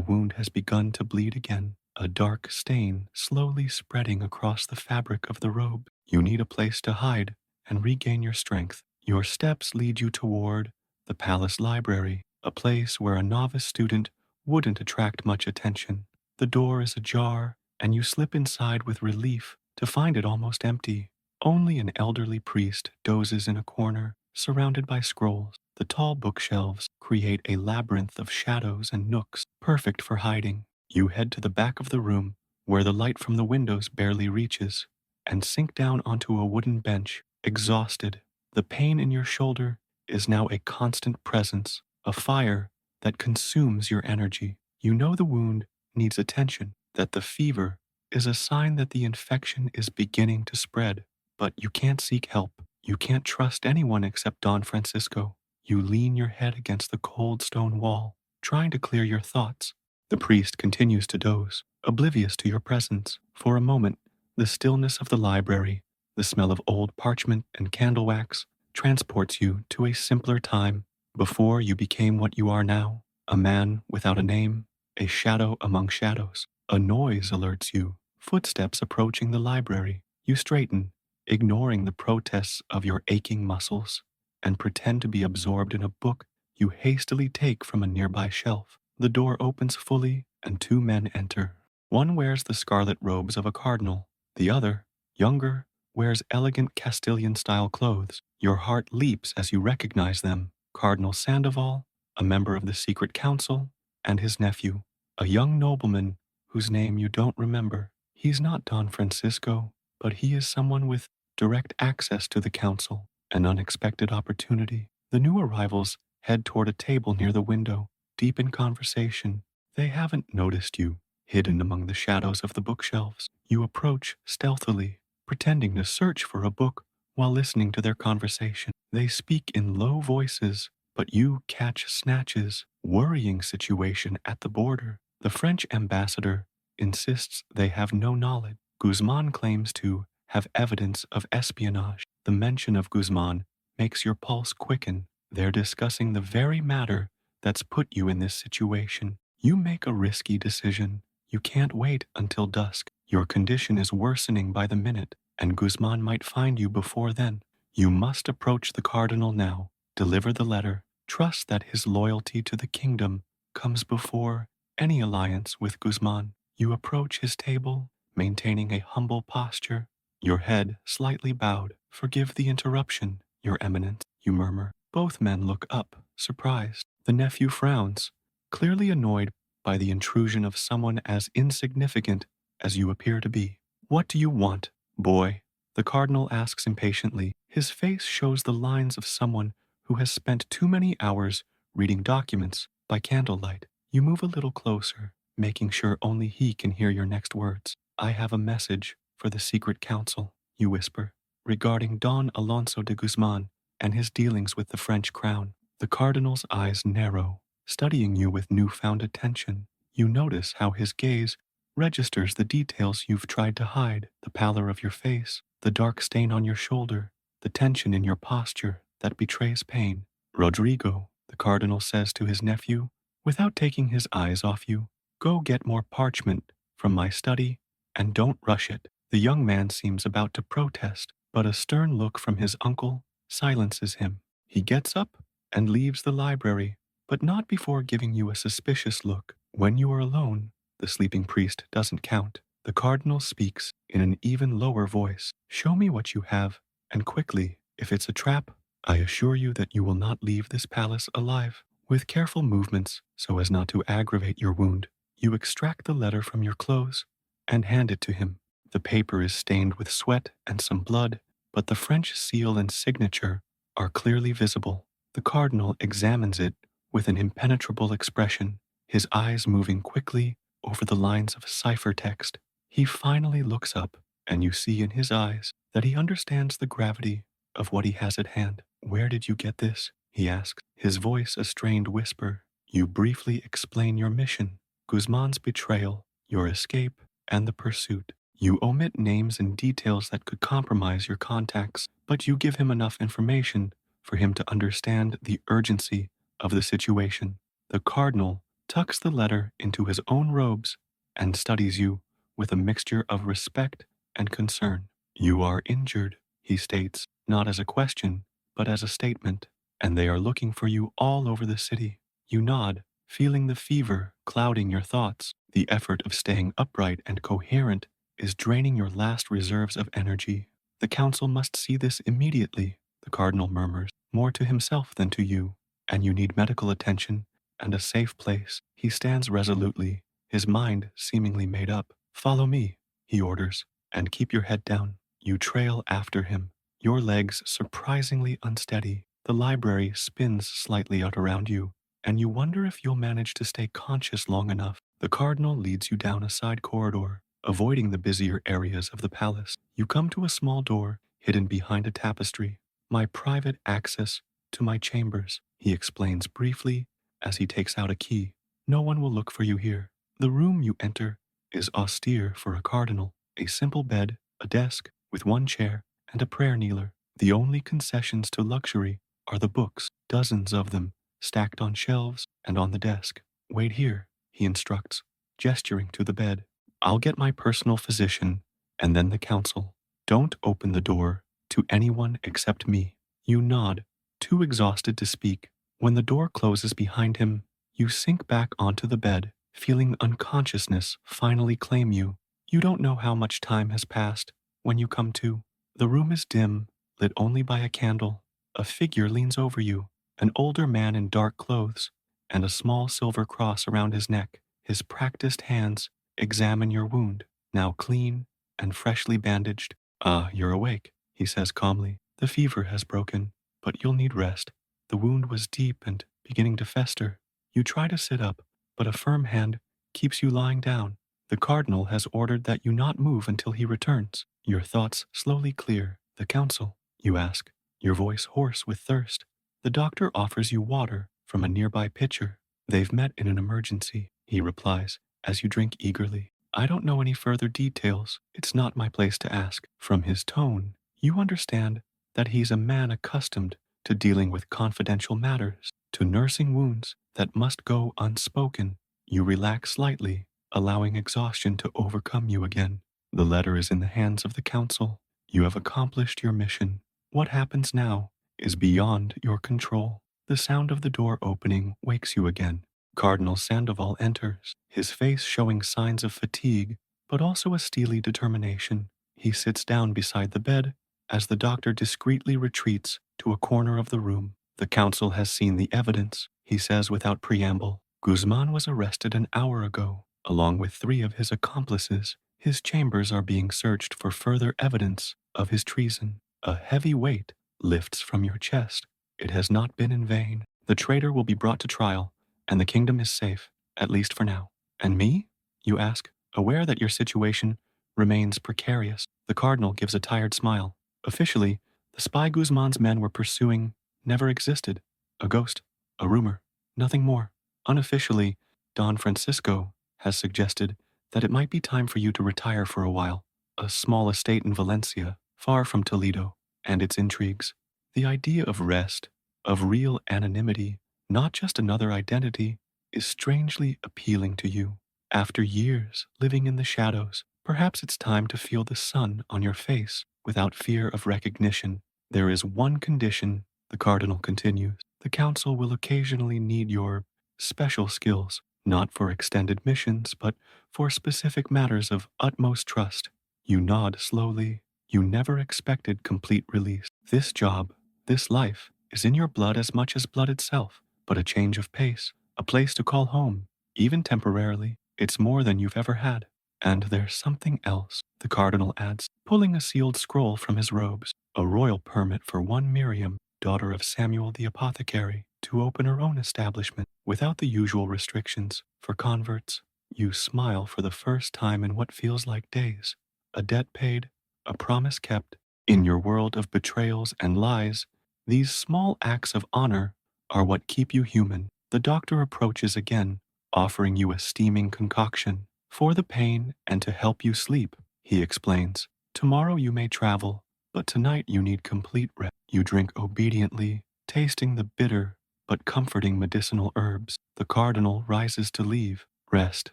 wound has begun to bleed again, a dark stain slowly spreading across the fabric of the robe. You need a place to hide and regain your strength. Your steps lead you toward the palace library, a place where a novice student wouldn't attract much attention. The door is ajar, and you slip inside with relief to find it almost empty. Only an elderly priest dozes in a corner, surrounded by scrolls. The tall bookshelves create a labyrinth of shadows and nooks, perfect for hiding. You head to the back of the room, where the light from the windows barely reaches, and sink down onto a wooden bench, exhausted. The pain in your shoulder is now a constant presence, a fire that consumes your energy. You know the wound needs attention, that the fever is a sign that the infection is beginning to spread. But you can't seek help. You can't trust anyone except Don Francisco. You lean your head against the cold stone wall, trying to clear your thoughts. The priest continues to doze, oblivious to your presence. For a moment, the stillness of the library, the smell of old parchment and candle wax, transports you to a simpler time, before you became what you are now, a man without a name, a shadow among shadows. A noise alerts you, footsteps approaching the library. You straighten, ignoring the protests of your aching muscles, and pretend to be absorbed in a book you hastily take from a nearby shelf. The door opens fully, and two men enter. One wears the scarlet robes of a cardinal. The other, younger, wears elegant Castilian-style clothes. Your heart leaps as you recognize them. Cardinal Sandoval, a member of the secret council, and his nephew, a young nobleman whose name you don't remember. He's not Don Francisco, but he is someone with direct access to the council, an unexpected opportunity. The new arrivals head toward a table near the window, deep in conversation. They haven't noticed you, hidden among the shadows of the bookshelves. You approach stealthily, pretending to search for a book while listening to their conversation. They speak in low voices, but you catch snatches. Worrying situation at the border. The French ambassador insists they have no knowledge. Guzman claims to have evidence of espionage. The mention of Guzman makes your pulse quicken. They're discussing the very matter that's put you in this situation. You make a risky decision. You can't wait until dusk. Your condition is worsening by the minute, and Guzman might find you before then. You must approach the cardinal now, deliver the letter, trust that his loyalty to the kingdom comes before any alliance with Guzman. You approach his table, maintaining a humble posture, your head slightly bowed. Forgive the interruption, Your Eminence, you murmur. Both men look up, surprised. The nephew frowns, clearly annoyed by the intrusion of someone as insignificant as you appear to be. What do you want, boy? The cardinal asks impatiently. His face shows the lines of someone who has spent too many hours reading documents by candlelight. You move a little closer, making sure only he can hear your next words. I have a message for the secret council, you whisper, regarding Don Alonso de Guzman and his dealings with the French crown. The cardinal's eyes narrow, studying you with newfound attention. You notice how his gaze registers the details you've tried to hide, the pallor of your face, the dark stain on your shoulder, the tension in your posture that betrays pain. Rodrigo, the cardinal says to his nephew, without taking his eyes off you, go get more parchment from my study and don't rush it. The young man seems about to protest, but a stern look from his uncle silences him. He gets up and leaves the library, but not before giving you a suspicious look. When you are alone, the sleeping priest doesn't count. The cardinal speaks in an even lower voice. Show me what you have, and quickly. If it's a trap, I assure you that you will not leave this palace alive. With careful movements, so as not to aggravate your wound, you extract the letter from your clothes and hand it to him. The paper is stained with sweat and some blood, but the French seal and signature are clearly visible. The cardinal examines it with an impenetrable expression, his eyes moving quickly over the lines of ciphertext. He finally looks up, and you see in his eyes that he understands the gravity of what he has at hand. Where did you get this? He asks, his voice a strained whisper. You briefly explain your mission, Guzman's betrayal, your escape, and the pursuit. You omit names and details that could compromise your contacts, but you give him enough information for him to understand the urgency of the situation. The cardinal tucks the letter into his own robes and studies you with a mixture of respect and concern. You are injured, he states, not as a question, but as a statement, and they are looking for you all over the city. You nod, feeling the fever clouding your thoughts. The effort of staying upright and coherent is draining your last reserves of energy. The council must see this immediately, the cardinal murmurs, more to himself than to you, and you need medical attention and a safe place. He stands resolutely, his mind seemingly made up. Follow me, he orders, and keep your head down. You trail after him, your legs surprisingly unsteady. The library spins slightly out around you, and you wonder if you'll manage to stay conscious long enough. The cardinal leads you down a side corridor, avoiding the busier areas of the palace. You come to a small door hidden behind a tapestry. My private access to my chambers, he explains briefly as he takes out a key. No one will look for you here. The room you enter is austere for a cardinal. A simple bed, a desk with one chair, and a prayer kneeler. The only concessions to luxury are the books, dozens of them, stacked on shelves and on the desk. Wait here, he instructs, gesturing to the bed. I'll get my personal physician, and then the council. Don't open the door to anyone except me. You nod, too exhausted to speak. When the door closes behind him, you sink back onto the bed, feeling unconsciousness finally claim you. You don't know how much time has passed when you come to. The room is dim, lit only by a candle. A figure leans over you, an older man in dark clothes, and a small silver cross around his neck. His practiced hands examine your wound, now clean and freshly bandaged. Ah, you're awake, he says calmly. The fever has broken, but you'll need rest. The wound was deep and beginning to fester. You try to sit up, but a firm hand keeps you lying down. The cardinal has ordered that you not move until he returns. Your thoughts slowly clear. The council, you ask, your voice hoarse with thirst. The doctor offers you water from a nearby pitcher. They've met in an emergency, he replies, as you drink eagerly. I don't know any further details. It's not my place to ask. From his tone, you understand that he's a man accustomed to dealing with confidential matters, to nursing wounds that must go unspoken. You relax slightly, allowing exhaustion to overcome you again. The letter is in the hands of the council. You have accomplished your mission. What happens now is beyond your control. The sound of the door opening wakes you again. Cardinal Sandoval enters, his face showing signs of fatigue, but also a steely determination. He sits down beside the bed as the doctor discreetly retreats to a corner of the room. The council has seen the evidence, he says without preamble. Guzman was arrested an hour ago, along with 3 of his accomplices. His chambers are being searched for further evidence of his treason. A heavy weight lifts from your chest. It has not been in vain. The traitor will be brought to trial, and the kingdom is safe, at least for now. And me? You ask, aware that your situation remains precarious. The cardinal gives a tired smile. Officially, the spy Guzman's men were pursuing never existed. A ghost, a rumor, nothing more. Unofficially, Don Francisco has suggested that it might be time for you to retire for a while. A small estate in Valencia, far from Toledo, and its intrigues. The idea of rest, of real anonymity, not just another identity, is strangely appealing to you. After years living in the shadows, perhaps it's time to feel the sun on your face without fear of recognition. There is one condition, the cardinal continues. The council will occasionally need your special skills, not for extended missions, but for specific matters of utmost trust. You nod slowly. You never expected complete release. This job, this life, is in your blood as much as blood itself, but a change of pace, a place to call home, even temporarily. It's more than you've ever had. And there's something else, the cardinal adds, pulling a sealed scroll from his robes, a royal permit for one Miriam, daughter of Samuel the apothecary, to open her own establishment without the usual restrictions for converts. You smile for the first time in what feels like days. A debt paid, a promise kept. In your world of betrayals and lies, these small acts of honor are what keep you human. The doctor approaches again, offering you a steaming concoction. For the pain and to help you sleep, he explains. Tomorrow you may travel, But tonight you need complete rest. You drink obediently, tasting the bitter but comforting medicinal herbs. The cardinal rises to leave. Rest,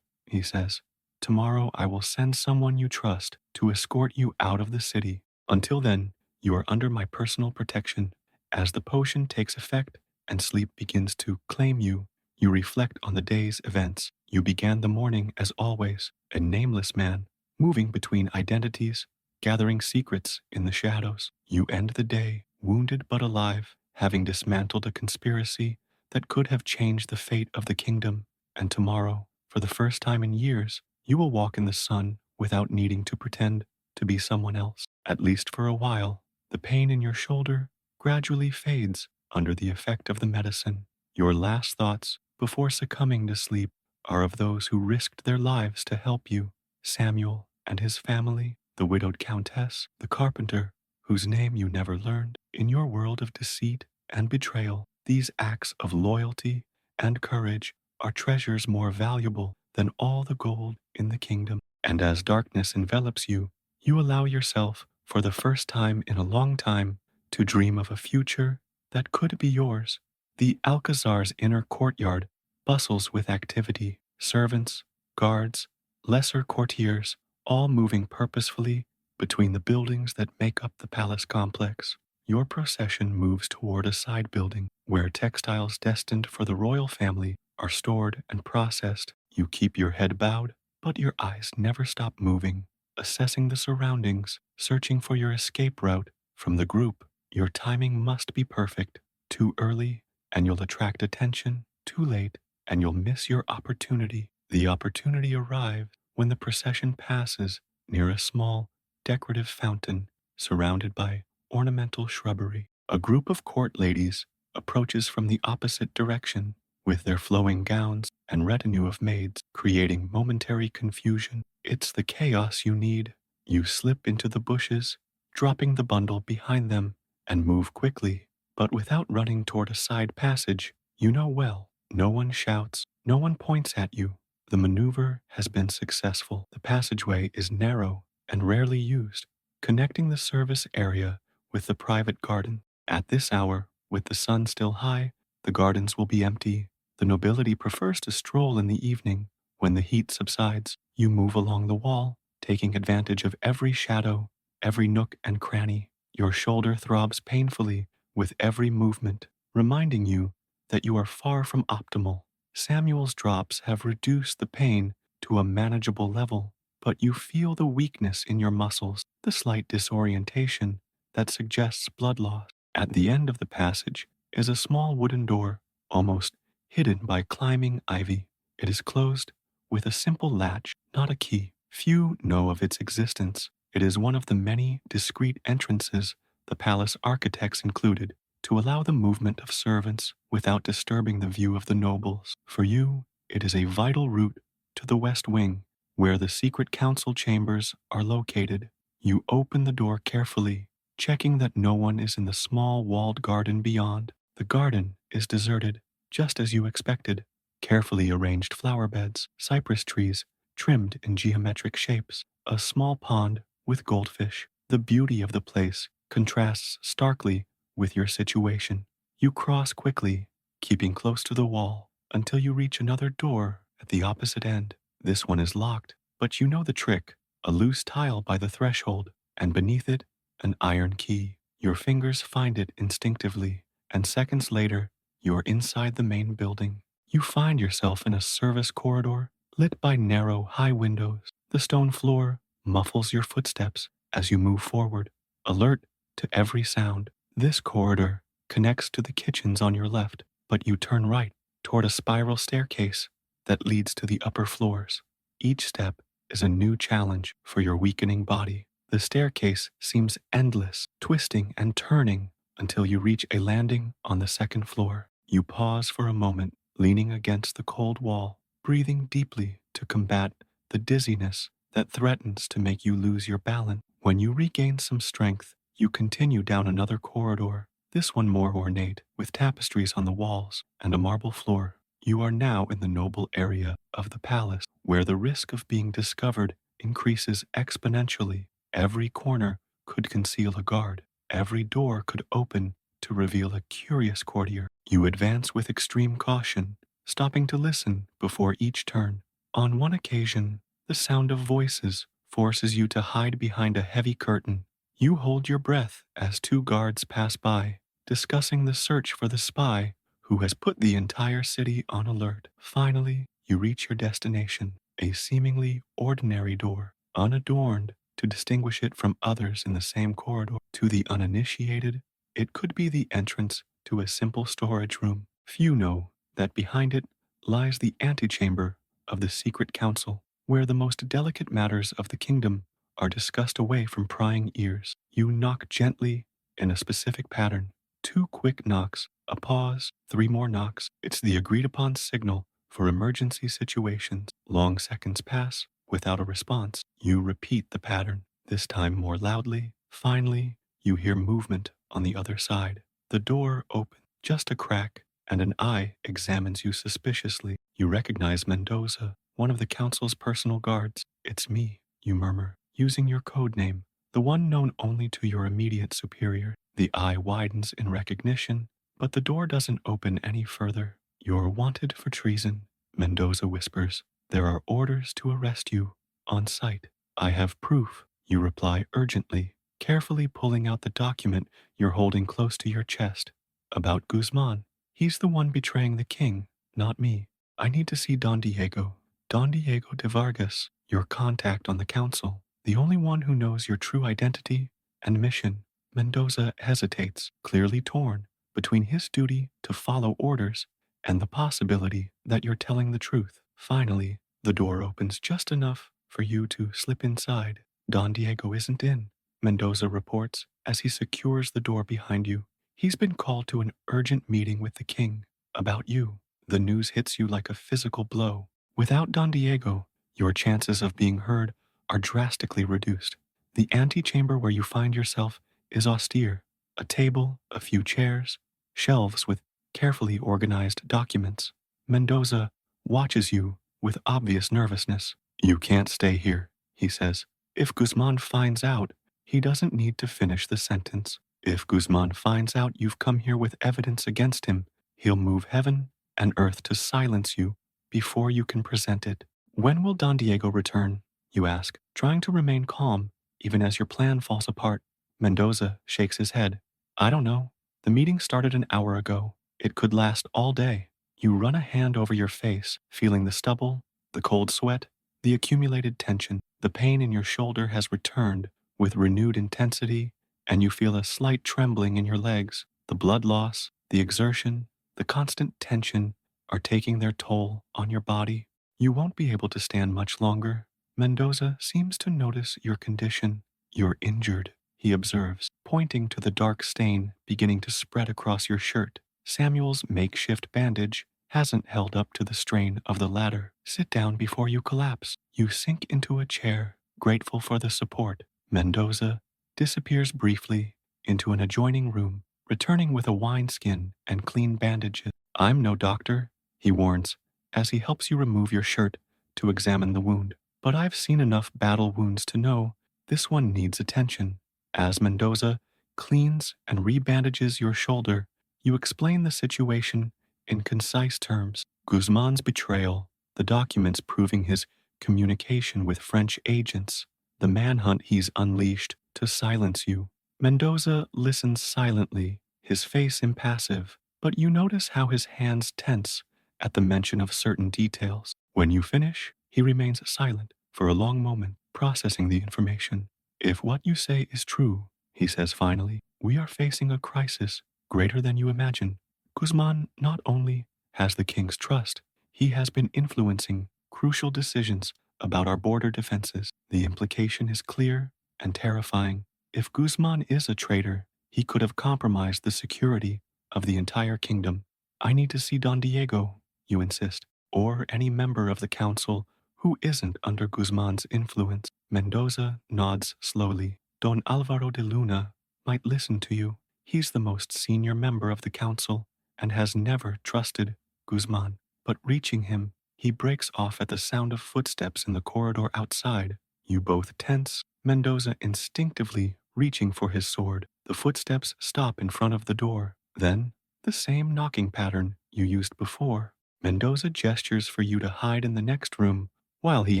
he says. Tomorrow I will send someone you trust to escort you out of the city. Until then, you are under my personal protection. As the potion takes effect and sleep begins to claim you, you reflect on the day's events. You began the morning as always, a nameless man, moving between identities, gathering secrets in the shadows. You end the day, wounded but alive, having dismantled a conspiracy that could have changed the fate of the kingdom. And tomorrow, for the first time in years, you will walk in the sun without needing to pretend to be someone else. At least for a while, the pain in your shoulder gradually fades under the effect of the medicine. Your last thoughts before succumbing to sleep are of those who risked their lives to help you: Samuel and his family, the widowed countess, the carpenter, whose name you never learned. In your world of deceit and betrayal, these acts of loyalty and courage are treasures more valuable than all the gold in the kingdom. And as darkness envelops you, you allow yourself, for the first time in a long time, to dream of a future that could be yours. The Alcazar's inner courtyard bustles with activity: servants, guards, lesser courtiers, all moving purposefully between the buildings that make up the palace complex. Your procession moves toward a side building where textiles destined for the royal family are stored and processed. You keep your head bowed, but your eyes never stop moving, assessing the surroundings, searching for your escape route from the group. Your timing must be perfect. Too early, and you'll attract attention. Too late, and you'll miss your opportunity. The opportunity arrives when the procession passes near a small, decorative fountain surrounded by ornamental shrubbery. A group of court ladies approaches from the opposite direction with their flowing gowns and retinue of maids, creating momentary confusion. It's the chaos you need. You slip into the bushes, dropping the bundle behind them, and move quickly, but without running toward a side passage. You know well, no one shouts, no one points at you. The maneuver has been successful. The passageway is narrow and rarely used, connecting the service area with the private garden. At this hour, with the sun still high, the gardens will be empty. The nobility prefers to stroll in the evening. When the heat subsides, you move along the wall, taking advantage of every shadow, every nook and cranny. Your shoulder throbs painfully with every movement, reminding you that you are far from optimal. Samuel's drops have reduced the pain to a manageable level, but you feel the weakness in your muscles, the slight disorientation that suggests blood loss. At the end of the passage is a small wooden door, almost hidden by climbing ivy. It is closed with a simple latch, not a key. Few know of its existence. It is one of the many discreet entrances the palace architects included to allow the movement of servants without disturbing the view of the nobles. For you, it is a vital route to the West Wing, where the secret council chambers are located. You open the door carefully, checking that no one is in the small walled garden beyond. The garden is deserted, just as you expected. Carefully arranged flower beds, cypress trees trimmed in geometric shapes, a small pond with goldfish. The beauty of the place contrasts starkly with your situation. You cross quickly, keeping close to the wall, until you reach another door at the opposite end. This one is locked, but you know the trick: a loose tile by the threshold, and beneath it, an iron key. Your fingers find it instinctively, and seconds later, you're inside the main building. You find yourself in a service corridor lit by narrow, high windows. The stone floor muffles your footsteps as you move forward, alert to every sound. This corridor connects to the kitchens on your left, but you turn right toward a spiral staircase that leads to the upper floors. Each step is a new challenge for your weakening body. The staircase seems endless, twisting and turning until you reach a landing on the second floor. You pause for a moment, leaning against the cold wall, breathing deeply to combat the dizziness that threatens to make you lose your balance. When you regain some strength, you continue down another corridor, this one more ornate, with tapestries on the walls and a marble floor. You are now in the noble area of the palace, where the risk of being discovered increases exponentially. Every corner could conceal a guard. Every door could open to reveal a curious courtier. You advance with extreme caution, stopping to listen before each turn. On one occasion, the sound of voices forces you to hide behind a heavy curtain. You hold your breath as two guards pass by, discussing the search for the spy who has put the entire city on alert. Finally, you reach your destination, a seemingly ordinary door, unadorned to distinguish it from others in the same corridor. To the uninitiated, it could be the entrance to a simple storage room. Few know that behind it lies the antechamber of the secret council, where the most delicate matters of the kingdom are discussed away from prying ears. You knock gently in a specific pattern. 2 quick knocks, a pause, 3 more knocks. It's the agreed upon signal for emergency situations. Long seconds pass without a response. You repeat the pattern, this time more loudly. Finally, you hear movement on the other side. The door opens, just a crack, and an eye examines you suspiciously. You recognize Mendoza, one of the council's personal guards. It's me, you murmur, using your code name, the one known only to your immediate superior. The eye widens in recognition, but the door doesn't open any further. You're wanted for treason, Mendoza whispers. There are orders to arrest you, on sight. I have proof, you reply urgently, carefully pulling out the document you're holding close to your chest. About Guzman. He's the one betraying the king, not me. I need to see Don Diego. Don Diego de Vargas, your contact on the council, the only one who knows your true identity and mission. Mendoza hesitates, clearly torn between his duty to follow orders and the possibility that you're telling the truth. Finally, the door opens just enough for you to slip inside. Don Diego isn't in, Mendoza reports as he secures the door behind you. He's been called to an urgent meeting with the king about you. The news hits you like a physical blow. Without Don Diego, your chances of being heard are drastically reduced. The antechamber where you find yourself is austere. A table, a few chairs, shelves with carefully organized documents. Mendoza watches you with obvious nervousness. You can't stay here, he says. If Guzman finds out, he doesn't need to finish the sentence. If Guzman finds out you've come here with evidence against him, he'll move heaven and earth to silence you before you can present it. When will Don Diego return? You ask, trying to remain calm even as your plan falls apart. Mendoza shakes his head. I don't know. The meeting started an hour ago. It could last all day. You run a hand over your face, feeling the stubble, the cold sweat, the accumulated tension. The pain in your shoulder has returned with renewed intensity, and you feel a slight trembling in your legs. The blood loss, the exertion, the constant tension are taking their toll on your body. You won't be able to stand much longer. Mendoza seems to notice your condition. You're injured, he observes, pointing to the dark stain beginning to spread across your shirt. Samuel's makeshift bandage hasn't held up to the strain of the ladder. Sit down before you collapse. You sink into a chair, grateful for the support. Mendoza disappears briefly into an adjoining room, returning with a wineskin and clean bandages. I'm no doctor, he warns, as he helps you remove your shirt to examine the wound. But I've seen enough battle wounds to know this one needs attention. As Mendoza cleans and rebandages your shoulder, you explain the situation in concise terms. Guzman's betrayal, the documents proving his communication with French agents, the manhunt he's unleashed to silence you. Mendoza listens silently, his face impassive, but you notice how his hands tense at the mention of certain details. When you finish, he remains silent for a long moment, processing the information. If what you say is true, he says finally, we are facing a crisis greater than you imagine. Guzman not only has the king's trust, he has been influencing crucial decisions about our border defenses. The implication is clear and terrifying. If Guzman is a traitor, he could have compromised the security of the entire kingdom. I need to see Don Diego, you insist, or any member of the council who isn't under Guzman's influence. Mendoza nods slowly. Don Alvaro de Luna might listen to you. He's the most senior member of the council and has never trusted Guzman. But reaching him, he breaks off at the sound of footsteps in the corridor outside. You both tense. Mendoza instinctively reaching for his sword. The footsteps stop in front of the door. Then, the same knocking pattern you used before. Mendoza gestures for you to hide in the next room. While he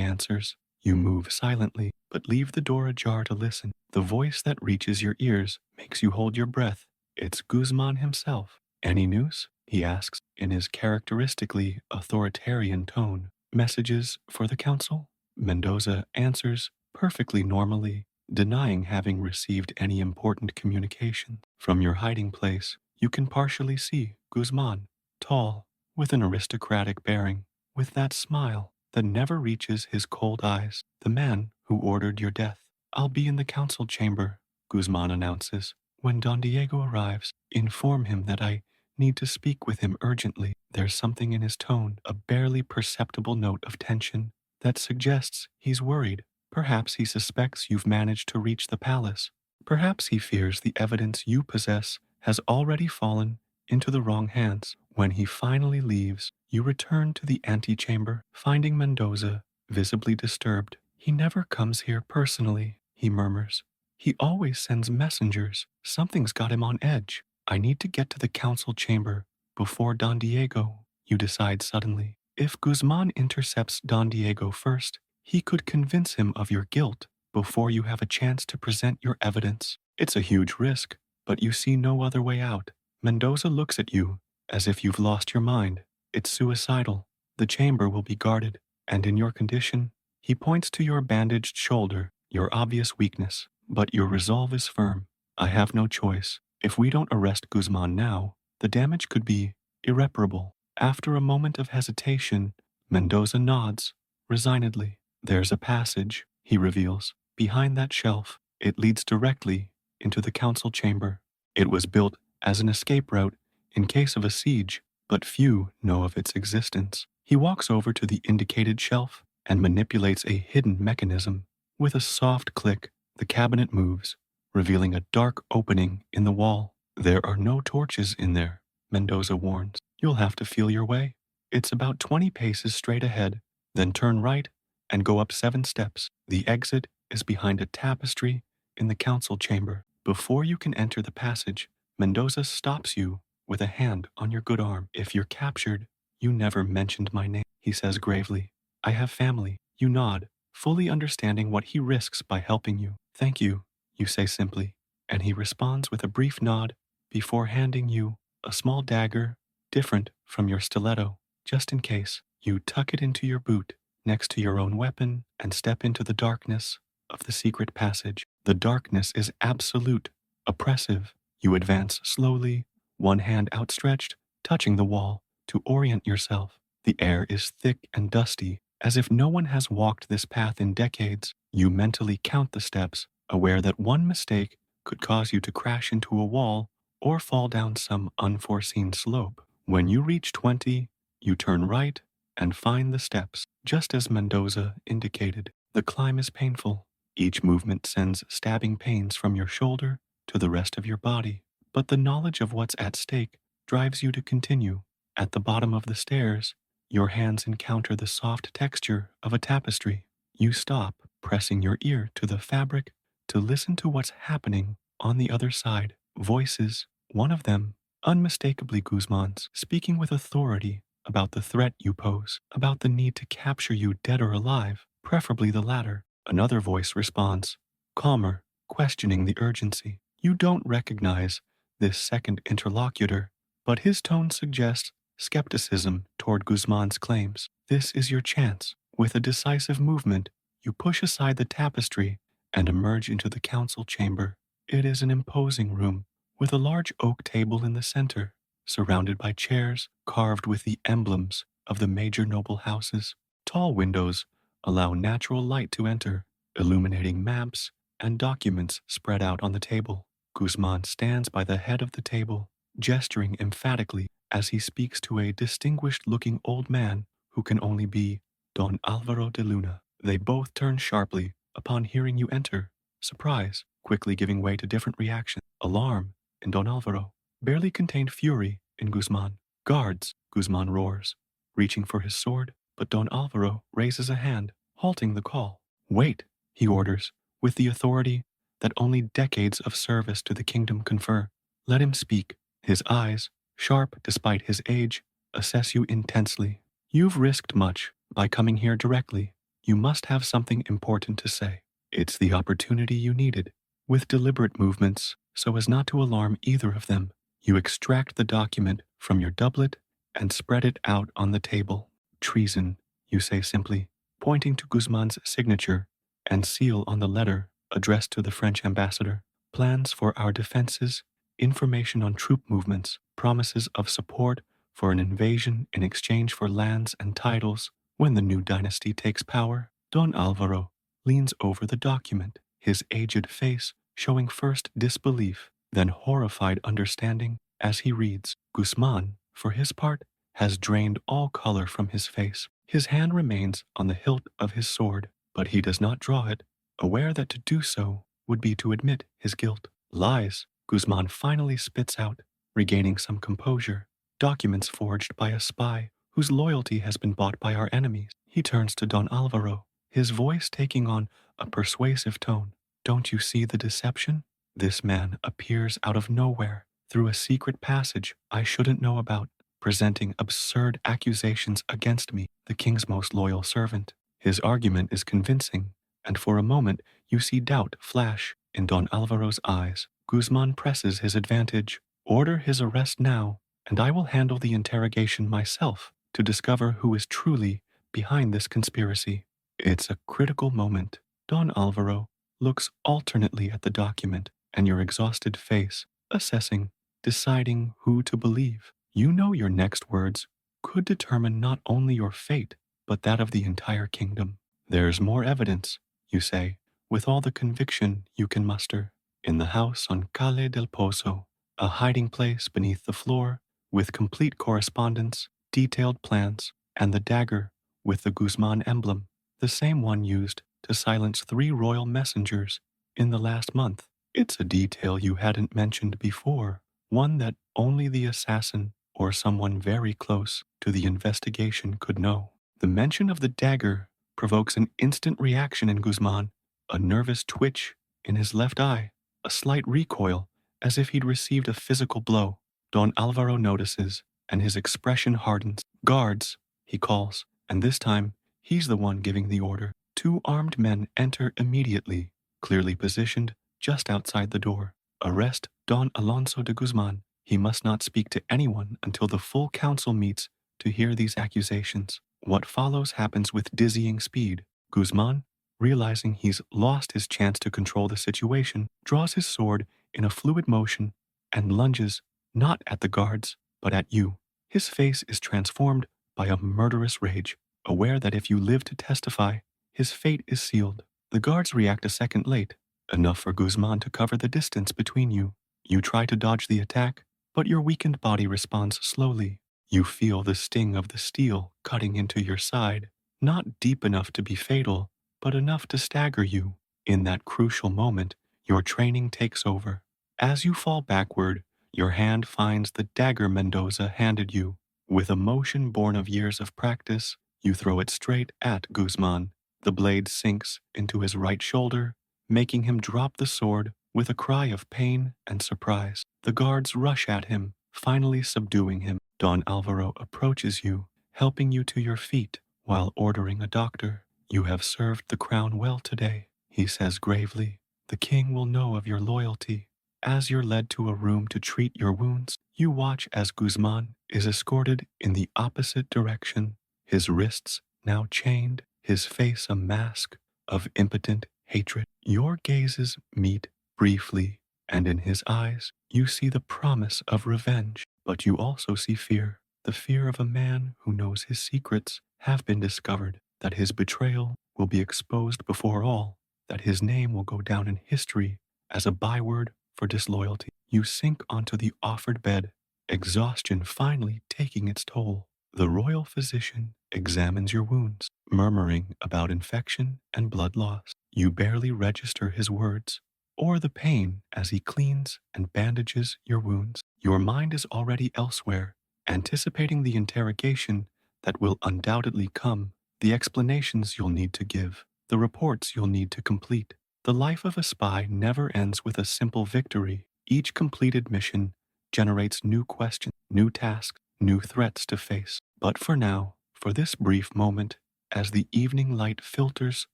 answers, you move silently, but leave the door ajar to listen. The voice that reaches your ears makes you hold your breath. It's Guzman himself. Any news? He asks in his characteristically authoritarian tone. Messages for the council? Mendoza answers perfectly normally, denying having received any important communication. From your hiding place, you can partially see Guzman, tall, with an aristocratic bearing, with that smile that never reaches his cold eyes, the man who ordered your death. I'll be in the council chamber, Guzman announces. When Don Diego arrives, inform him that I need to speak with him urgently. There's something in his tone, a barely perceptible note of tension, that suggests he's worried. Perhaps he suspects you've managed to reach the palace. Perhaps he fears the evidence you possess has already fallen into the wrong hands. When he finally leaves, you return to the antechamber, finding Mendoza visibly disturbed. He never comes here personally, he murmurs. He always sends messengers. Something's got him on edge. I need to get to the council chamber before Don Diego, you decide suddenly. If Guzman intercepts Don Diego first, he could convince him of your guilt before you have a chance to present your evidence. It's a huge risk, but you see no other way out. Mendoza looks at you as if you've lost your mind. It's suicidal. The chamber will be guarded, and in your condition, he points to your bandaged shoulder, your obvious weakness. But your resolve is firm. I have no choice. If we don't arrest Guzman now, the damage could be irreparable. After a moment of hesitation, Mendoza nods, resignedly. There's a passage, he reveals. Behind that shelf, it leads directly into the council chamber. It was built as an escape route in case of a siege, but few know of its existence. He walks over to the indicated shelf and manipulates a hidden mechanism. With a soft click, the cabinet moves, revealing a dark opening in the wall. There are no torches in there, Mendoza warns. You'll have to feel your way. It's about 20 paces straight ahead, then turn right and go up 7 steps. The exit is behind a tapestry in the council chamber. Before you can enter the passage, Mendoza stops you with a hand on your good arm. If you're captured, you never mentioned my name, he says gravely. I have family. You nod, fully understanding what he risks by helping you. Thank you, you say simply, and he responds with a brief nod before handing you a small dagger different from your stiletto. Just in case, you tuck it into your boot next to your own weapon and step into the darkness of the secret passage. The darkness is absolute, oppressive. You advance slowly, one hand outstretched, touching the wall to orient yourself. The air is thick and dusty, as if no one has walked this path in decades. You mentally count the steps, aware that one mistake could cause you to crash into a wall or fall down some unforeseen slope. When you reach 20, you turn right and find the steps, just as Mendoza indicated. The climb is painful. Each movement sends stabbing pains from your shoulder to the rest of your body, but the knowledge of what's at stake drives you to continue. At the bottom of the stairs, your hands encounter the soft texture of a tapestry. You stop, pressing your ear to the fabric to listen to what's happening on the other side. Voices, one of them, unmistakably Guzman's, speaking with authority about the threat you pose, about the need to capture you dead or alive, preferably the latter. Another voice responds, calmer, questioning the urgency. You don't recognize this second interlocutor, but his tone suggests skepticism toward Guzman's claims. This is your chance. With a decisive movement, you push aside the tapestry and emerge into the council chamber. It is an imposing room, with a large oak table in the center, surrounded by chairs carved with the emblems of the major noble houses. Tall windows allow natural light to enter, illuminating maps and documents spread out on the table. Guzman stands by the head of the table, gesturing emphatically as he speaks to a distinguished-looking old man who can only be Don Alvaro de Luna. They both turn sharply upon hearing you enter, surprise quickly giving way to different reactions. Alarm in Don Alvaro, barely contained fury in Guzman. Guards, Guzman roars, reaching for his sword, but Don Alvaro raises a hand, halting the call. Wait, he orders, with the authority that only decades of service to the kingdom confer. Let him speak. His eyes, sharp despite his age, assess you intensely. You've risked much by coming here directly. You must have something important to say. It's the opportunity you needed. With deliberate movements, so as not to alarm either of them, you extract the document from your doublet and spread it out on the table. Treason, you say simply, pointing to Guzman's signature and seal on the letter addressed to the French ambassador. Plans for our defenses, information on troop movements, promises of support for an invasion in exchange for lands and titles when the new dynasty takes power. Don Alvaro leans over the document, his aged face showing first disbelief, then horrified understanding as he reads. Guzman, for his part, has drained all color from his face. His hand remains on the hilt of his sword, but he does not draw it, aware that to do so would be to admit his guilt. Lies, Guzman finally spits out, regaining some composure. Documents forged by a spy whose loyalty has been bought by our enemies. He turns to Don Alvaro, his voice taking on a persuasive tone. Don't you see the deception? This man appears out of nowhere through a secret passage I shouldn't know about, presenting absurd accusations against me, the king's most loyal servant. His argument is convincing, and for a moment you see doubt flash in Don Alvaro's eyes. Guzman presses his advantage. Order his arrest now, and I will handle the interrogation myself to discover who is truly behind this conspiracy. It's a critical moment. Don Alvaro looks alternately at the document and your exhausted face, assessing, deciding who to believe. You know your next words could determine not only your fate, but that of the entire kingdom. There's more evidence, you say, with all the conviction you can muster. In the house on Calle del Pozo, a hiding place beneath the floor, with complete correspondence, detailed plans, and the dagger with the Guzman emblem, the same one used to silence 3 royal messengers in the last month. It's a detail you hadn't mentioned before, one that only the assassin or someone very close to the investigation could know. The mention of the dagger provokes an instant reaction in Guzman, a nervous twitch in his left eye, a slight recoil, as if he'd received a physical blow. Don Alvaro notices, and his expression hardens. Guards, he calls, and this time, he's the one giving the order. 2 armed men enter immediately, clearly positioned just outside the door. Arrest Don Alonso de Guzman. He must not speak to anyone until the full council meets to hear these accusations. What follows happens with dizzying speed. Guzman, realizing he's lost his chance to control the situation, draws his sword in a fluid motion and lunges not at the guards, but at you. His face is transformed by a murderous rage, aware that if you live to testify, his fate is sealed. The guards react a second late, enough for Guzman to cover the distance between you. You try to dodge the attack, but your weakened body responds slowly. You feel the sting of the steel cutting into your side, not deep enough to be fatal, but enough to stagger you. In that crucial moment, your training takes over. As you fall backward, your hand finds the dagger Mendoza handed you. With a motion born of years of practice, you throw it straight at Guzman. The blade sinks into his right shoulder, making him drop the sword with a cry of pain and surprise. The guards rush at him, finally subduing him. Don Alvaro approaches you, helping you to your feet while ordering a doctor. You have served the crown well today, he says gravely. The king will know of your loyalty. As you're led to a room to treat your wounds, you watch as Guzman is escorted in the opposite direction, his wrists now chained, his face a mask of impotent hatred. Your gazes meet briefly, and in his eyes you see the promise of revenge, but you also see fear, the fear of a man who knows his secrets have been discovered, that his betrayal will be exposed before all, that his name will go down in history as a byword for disloyalty. You sink onto the offered bed, exhaustion finally taking its toll. The royal physician examines your wounds, murmuring about infection and blood loss. You barely register his words, or the pain as he cleans and bandages your wounds. Your mind is already elsewhere, anticipating the interrogation that will undoubtedly come, the explanations you'll need to give, the reports you'll need to complete. The life of a spy never ends with a simple victory. Each completed mission generates new questions, new tasks, new threats to face. But for now, for this brief moment, as the evening light filters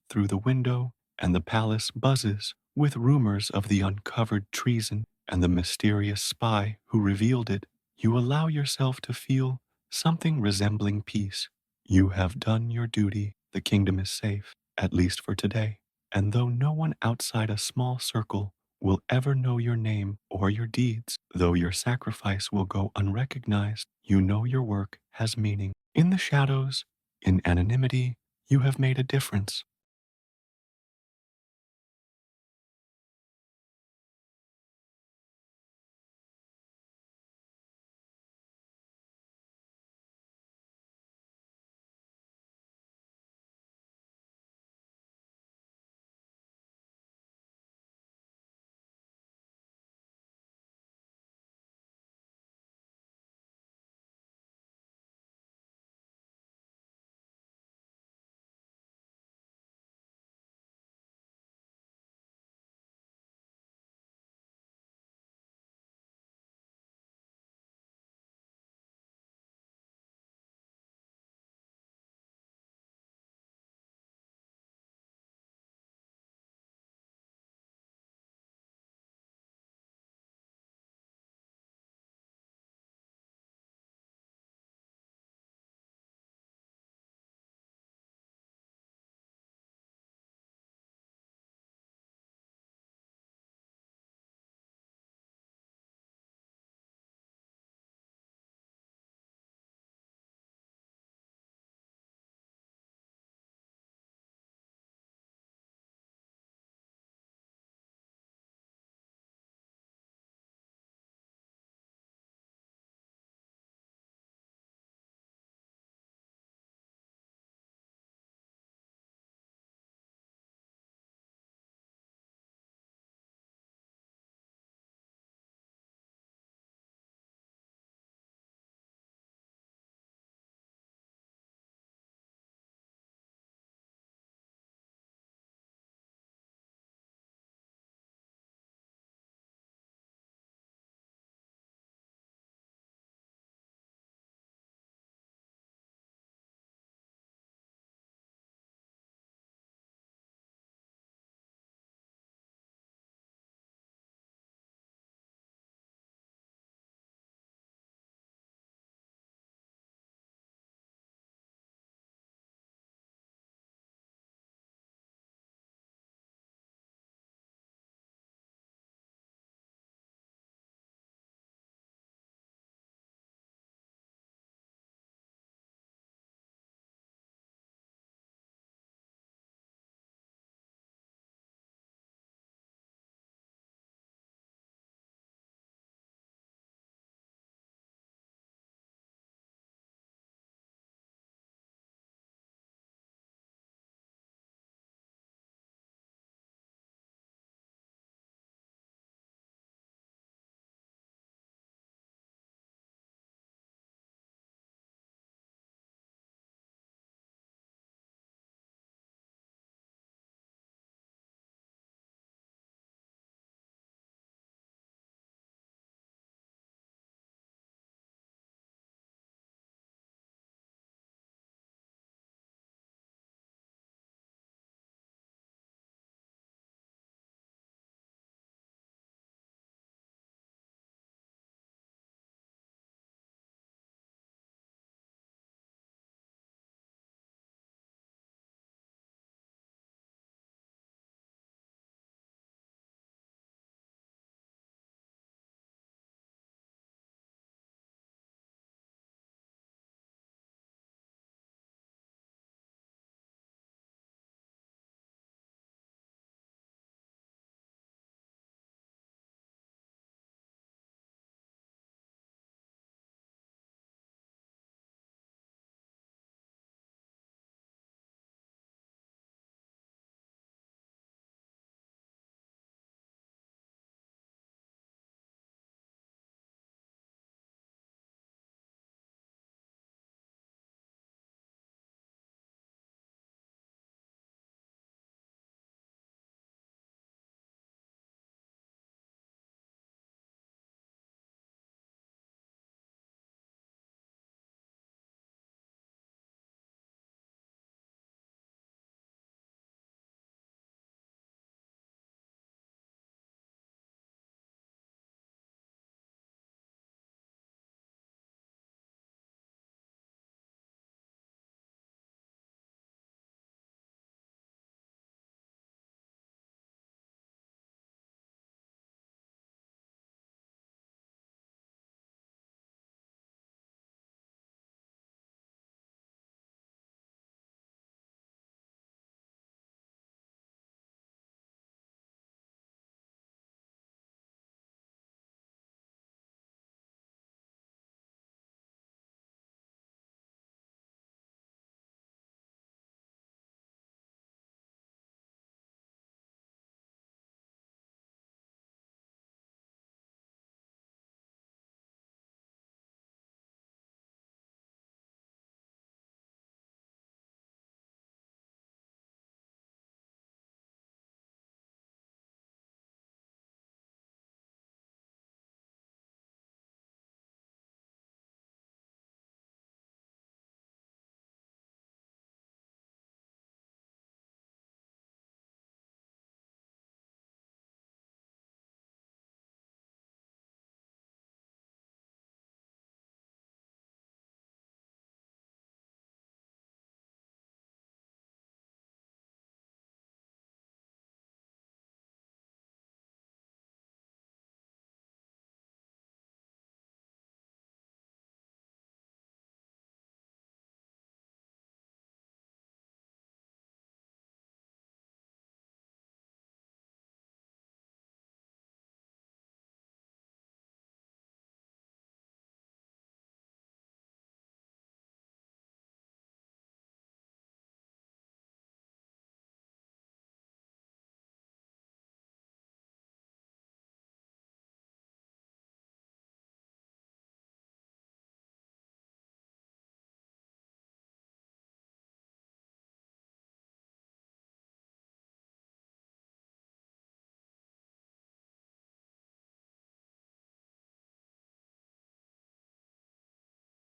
through the window and the palace buzzes with rumors of the uncovered treason and the mysterious spy who revealed it, you allow yourself to feel something resembling peace. You have done your duty. The kingdom is safe, at least for today. And though no one outside a small circle will ever know your name or your deeds, though your sacrifice will go unrecognized, you know your work has meaning. In the shadows, in anonymity, you have made a difference.